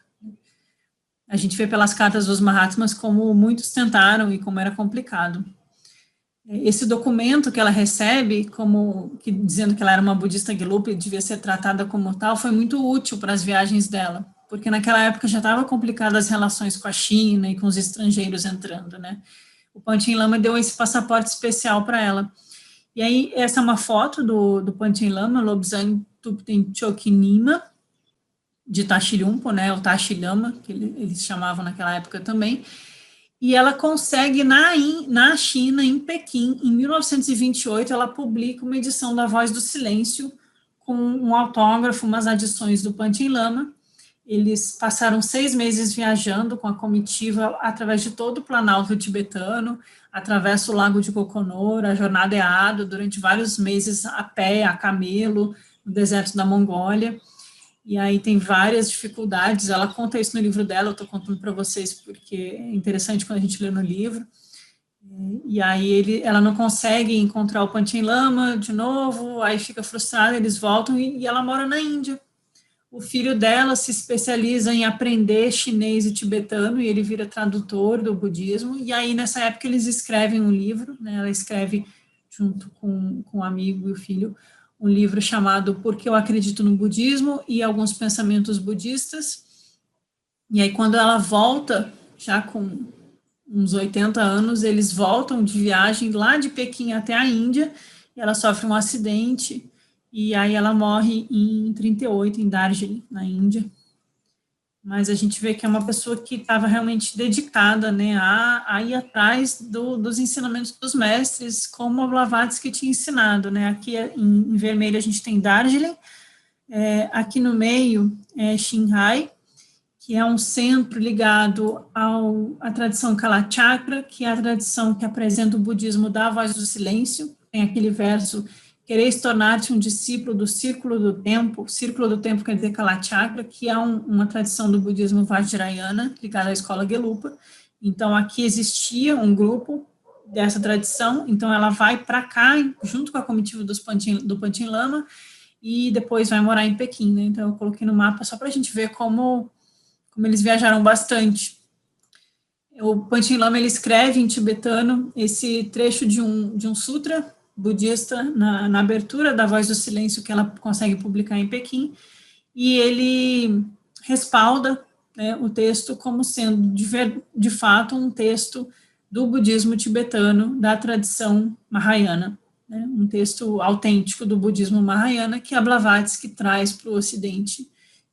A gente vê pelas cartas dos Mahatmas como muitos tentaram e como era complicado. Esse documento que ela recebe, dizendo que ela era uma budista Gelupa e devia ser tratada como tal, foi muito útil para as viagens dela, porque naquela época já estava complicadas as relações com a China e com os estrangeiros entrando, né? o Panchen Lama deu esse passaporte especial para ela. E aí, essa é uma foto do Panchen Lama, Lobsang Thupten Chokinima, de Tashilhumpo, né, o Tashi Lama, que eles chamavam naquela época também, e ela consegue, na China, em Pequim, em 1928, ela publica uma edição da Voz do Silêncio, com um autógrafo, umas adições do Panchen Lama. Eles passaram 6 meses viajando com a comitiva através de todo o Planalto tibetano, atravessa o Lago de Coconor, a jornada é árdua, durante vários meses a pé, a camelo, no deserto da Mongólia. E aí tem várias dificuldades, ela conta isso no livro dela, eu estou contando para vocês porque é interessante quando a gente lê no livro. E aí ela não consegue encontrar o Panchen Lama de novo, aí fica frustrada, eles voltam e ela mora na Índia. O filho dela se especializa em aprender chinês e tibetano e ele vira tradutor do budismo. E aí nessa época eles escrevem um livro, né, ela escreve junto com um amigo e o filho, um livro chamado Por que eu acredito no budismo e alguns pensamentos budistas. E aí quando ela volta, já com uns 80 anos, eles voltam de viagem lá de Pequim até a Índia, e ela sofre um acidente, e aí ela morre em 38, em Darjeeling, na Índia. Mas a gente vê que é uma pessoa que estava realmente dedicada, né, a ir atrás dos ensinamentos dos mestres, como a Blavatsky tinha ensinado, né. Aqui em vermelho a gente tem Darjeeling, aqui no meio é Qinghai, que é um centro ligado à tradição Kalachakra, que é a tradição que apresenta o budismo da Voz do Silêncio. Tem aquele verso: quereis tornar-te um discípulo do Círculo do Tempo. Círculo do Tempo quer dizer Kalachakra, que é uma tradição do budismo Vajrayana, ligada à escola Gelupa. Então, aqui existia um grupo dessa tradição, então ela vai para cá, junto com a comitiva do Panchen Lama, e depois vai morar em Pequim, né? Então, eu coloquei no mapa só para a gente ver como eles viajaram bastante. O Panchen Lama, ele escreve em tibetano esse trecho de um sutra budista na abertura da Voz do Silêncio, que ela consegue publicar em Pequim, e ele respalda, né, o texto como sendo, de fato, um texto do budismo tibetano, da tradição Mahayana, né, um texto autêntico do budismo Mahayana, que a Blavatsky traz para o Ocidente,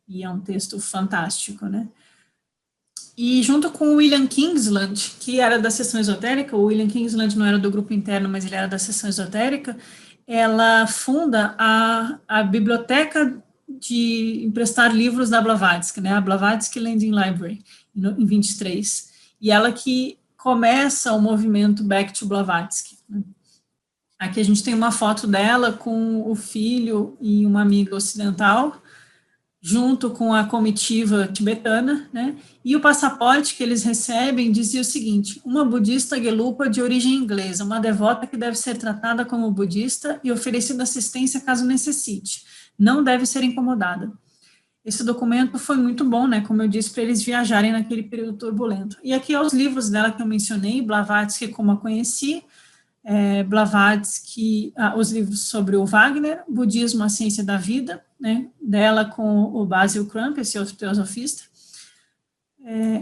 e é um texto fantástico, né? E junto com o William Kingsland, que era da seção esotérica, o William Kingsland não era do grupo interno, mas ele era da seção esotérica, ela funda a biblioteca de emprestar livros da Blavatsky, né, a Blavatsky Lending Library, em 23, e ela que começa o movimento Back to Blavatsky, né. Aqui a gente tem uma foto dela com o filho e uma amiga ocidental, junto com a comitiva tibetana, né, e o passaporte que eles recebem dizia o seguinte: uma budista Gelupa de origem inglesa, uma devota que deve ser tratada como budista e oferecida assistência caso necessite, não deve ser incomodada. Esse documento foi muito bom, né, como eu disse, para eles viajarem naquele período turbulento. E aqui os livros dela que eu mencionei, Blavatsky, como a conheci, Blavatsky, os livros sobre o Wagner, Budismo, a Ciência da Vida, né, dela com o Basil Crump, esse outro teosofista.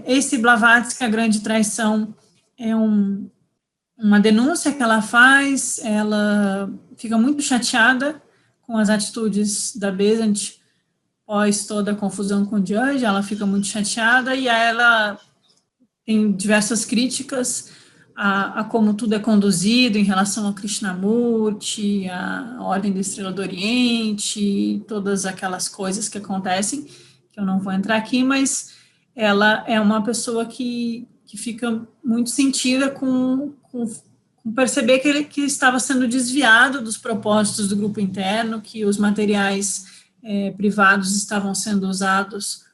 Esse Blavatsky, A Grande Traição, é uma denúncia que ela faz, ela fica muito chateada com as atitudes da Besant após toda a confusão com o Judge, ela fica muito chateada, e ela tem diversas críticas a como tudo é conduzido em relação ao Krishnamurti, a Ordem da Estrela do Oriente, todas aquelas coisas que acontecem, que eu não vou entrar aqui, mas ela é uma pessoa que fica muito sentida com perceber que estava sendo desviado dos propósitos do grupo interno, que os materiais privados estavam sendo usados,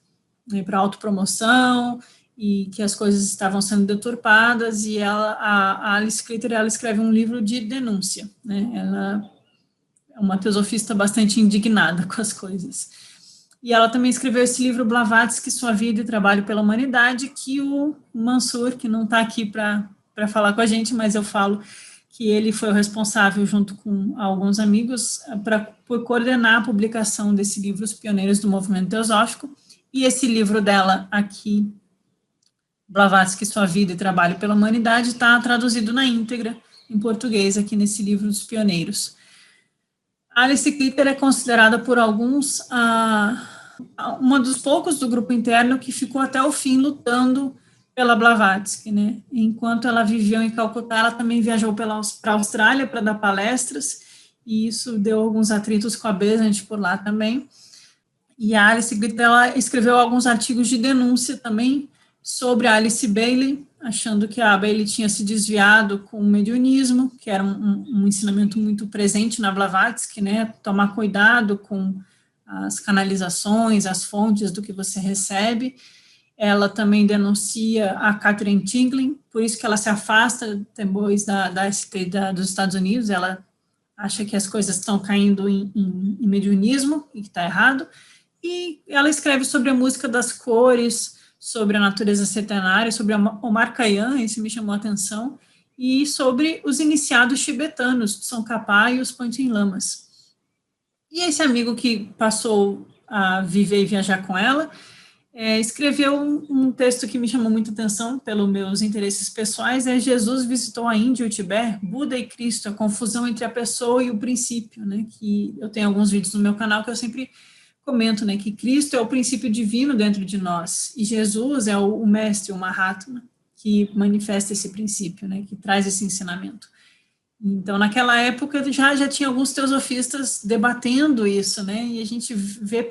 né, para autopromoção, e que as coisas estavam sendo deturpadas, e a Alice Clitter, ela escreve um livro de denúncia, né, ela é uma teosofista bastante indignada com as coisas. E ela também escreveu esse livro, Blavatsky, Sua Vida e Trabalho pela Humanidade, que o Mansur, que não está aqui para falar com a gente, mas eu falo que ele foi o responsável, junto com alguns amigos, por coordenar a publicação desse livro, Os Pioneiros do Movimento Teosófico, e esse livro dela aqui, Blavatsky, Sua Vida e Trabalho pela Humanidade, está traduzido na íntegra em português aqui nesse livro dos pioneiros. Alice Clitter é considerada por alguns uma dos poucos do grupo interno que ficou até o fim lutando pela Blavatsky, né? Enquanto ela viveu em Calcutá, ela também viajou para a Austrália para dar palestras, e isso deu alguns atritos com a Besant por lá também. E a Alice Clitter, ela escreveu alguns artigos de denúncia também sobre a Alice Bailey, achando que a Bailey tinha se desviado com o mediunismo, que era um ensinamento muito presente na Blavatsky, né? Tomar cuidado com as canalizações, as fontes do que você recebe. Ela também denuncia a Catherine Tinglin, por isso que ela se afasta depois da ST dos Estados Unidos. Ela acha que as coisas estão caindo em mediunismo e que está errado. E ela escreve sobre a música das cores, sobre a natureza centenária, sobre Omar Khayyam, isso me chamou a atenção, e sobre os iniciados tibetanos, Tsongkhapa e os Panchen Lamas. E esse amigo que passou a viver e viajar com ela, escreveu um texto que me chamou muita atenção pelos meus interesses pessoais, Jesus visitou a Índia e o Tibete, Buda e Cristo, a confusão entre a pessoa e o princípio, né, que eu tenho alguns vídeos no meu canal que eu sempre comento, né, que Cristo é o princípio divino dentro de nós, e Jesus é o mestre, o Mahatma, que manifesta esse princípio, né, que traz esse ensinamento. Então, naquela época, já tinha alguns teosofistas debatendo isso, né, e a gente vê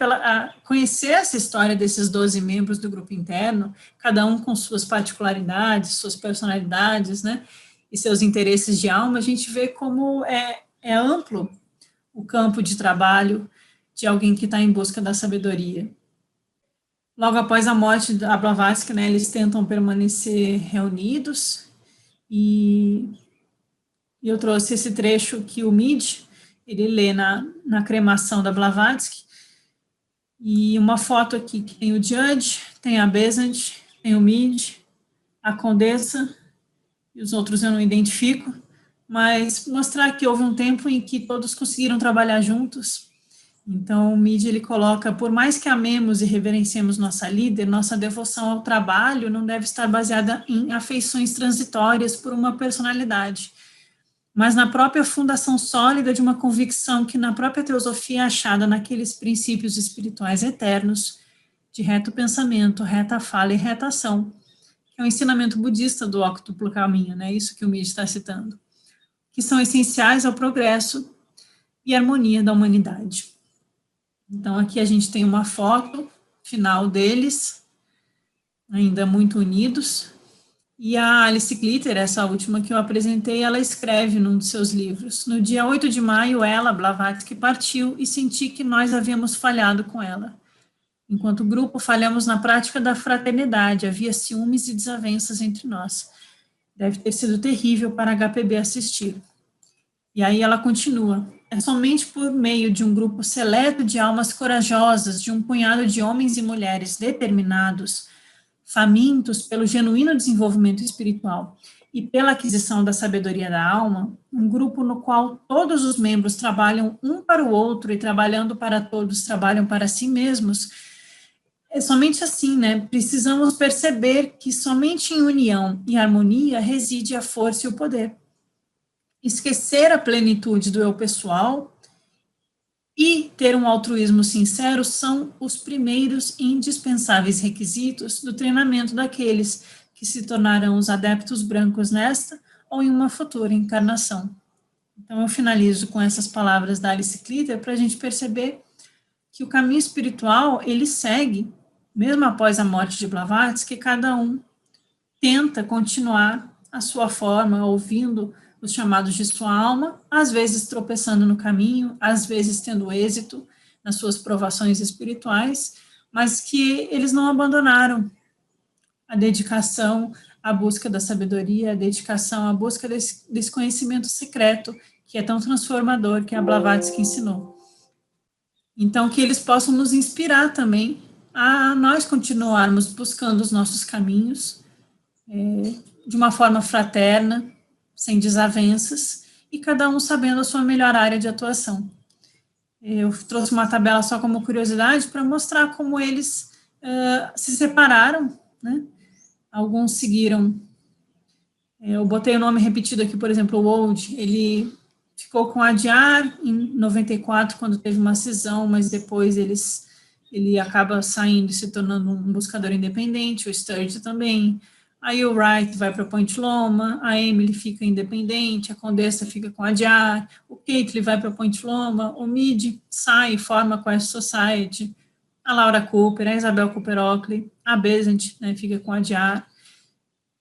conhecer essa história desses 12 membros do grupo interno, cada um com suas particularidades, suas personalidades, né, e seus interesses de alma, a gente vê como é amplo o campo de trabalho de alguém que está em busca da sabedoria. Logo após a morte da Blavatsky, né, eles tentam permanecer reunidos, e eu trouxe esse trecho que o Mead, ele lê na cremação da Blavatsky, e uma foto aqui que tem o Judge, tem a Besant, tem o Mead, a Condessa, e os outros eu não identifico, mas mostrar que houve um tempo em que todos conseguiram trabalhar juntos. Então, o Mead, ele coloca, por mais que amemos e reverenciemos nossa líder, nossa devoção ao trabalho não deve estar baseada em afeições transitórias por uma personalidade, mas na própria fundação sólida de uma convicção que na própria teosofia é achada naqueles princípios espirituais eternos, de reto pensamento, reta fala e reta ação, que é o ensinamento budista do óctuplo caminho, né, isso que o Mead está citando, que são essenciais ao progresso e harmonia da humanidade. Então, aqui a gente tem uma foto final deles, ainda muito unidos, e a Alice Clitter, essa última que eu apresentei, ela escreve num de seus livros: no dia 8 de maio, ela, Blavatsky, partiu e senti que nós havíamos falhado com ela. Enquanto grupo, falhamos na prática da fraternidade, havia ciúmes e desavenças entre nós. Deve ter sido terrível para a HPB assistir. E aí ela continua: é somente por meio de um grupo seleto de almas corajosas, de um punhado de homens e mulheres determinados, famintos pelo genuíno desenvolvimento espiritual e pela aquisição da sabedoria da alma, um grupo no qual todos os membros trabalham um para o outro e trabalhando para todos trabalham para si mesmos, é somente assim, né? Precisamos perceber que somente em união e harmonia reside a força e o poder. Esquecer a plenitude do eu pessoal e ter um altruísmo sincero são os primeiros e indispensáveis requisitos do treinamento daqueles que se tornarão os adeptos brancos nesta ou em uma futura encarnação. Então, eu finalizo com essas palavras da Alice Clitter para a gente perceber que o caminho espiritual, ele segue, mesmo após a morte de Blavatsky, que cada um tenta continuar a sua forma, ouvindo os chamados de sua alma, às vezes tropeçando no caminho, às vezes tendo êxito nas suas provações espirituais, mas que eles não abandonaram a dedicação à busca da sabedoria, a dedicação à busca desse conhecimento secreto, que é tão transformador, que a Blavatsky ensinou. Então, que eles possam nos inspirar também a nós continuarmos buscando os nossos caminhos de uma forma fraterna, sem desavenças, e cada um sabendo a sua melhor área de atuação. Eu trouxe uma tabela só como curiosidade para mostrar como eles se separaram, né? alguns seguiram. Eu botei o nome repetido aqui, por exemplo, o Old, ele ficou com a Adyar em 94, quando teve uma cisão, mas depois ele acaba saindo e se tornando um buscador independente, o Sturge também. Aí o Wright vai para Point Loma, a Emily fica independente, a Condessa fica com a Adyar, o Caitlin vai para Point Loma, o Mid sai e forma a Quest Society, a Laura Cooper, a Isabel Cooper Oakley, a Besant, né, fica com a Adyar.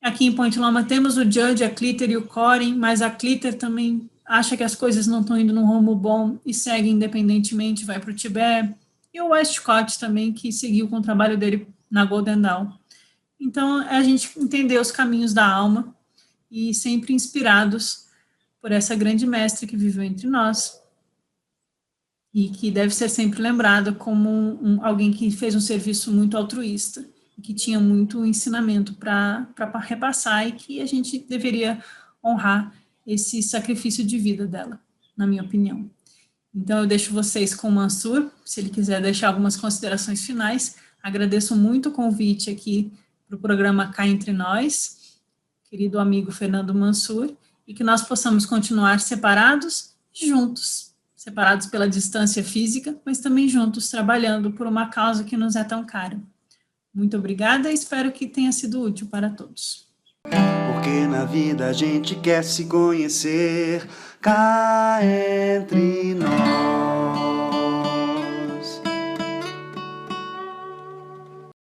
Aqui em Point Loma temos o Judge, a Clitter e o Corin, mas a Clitter também acha que as coisas não estão indo num rumo bom e segue independentemente, vai para o Tibete. E o Westcott também, que seguiu com o trabalho dele na Golden Dawn. Então, a gente entender os caminhos da alma e sempre inspirados por essa grande mestre que viveu entre nós e que deve ser sempre lembrada como alguém que fez um serviço muito altruísta e que tinha muito ensinamento para repassar e que a gente deveria honrar esse sacrifício de vida dela, na minha opinião. Então, eu deixo vocês com o Mansur, se ele quiser deixar algumas considerações finais. Agradeço muito o convite aqui para o programa Cá Entre Nós, querido amigo Fernando Mansur, e que nós possamos continuar separados e juntos, separados pela distância física, mas também juntos, trabalhando por uma causa que nos é tão cara. Muito obrigada e espero que tenha sido útil para todos. Porque na vida a gente quer se conhecer cá entre nós.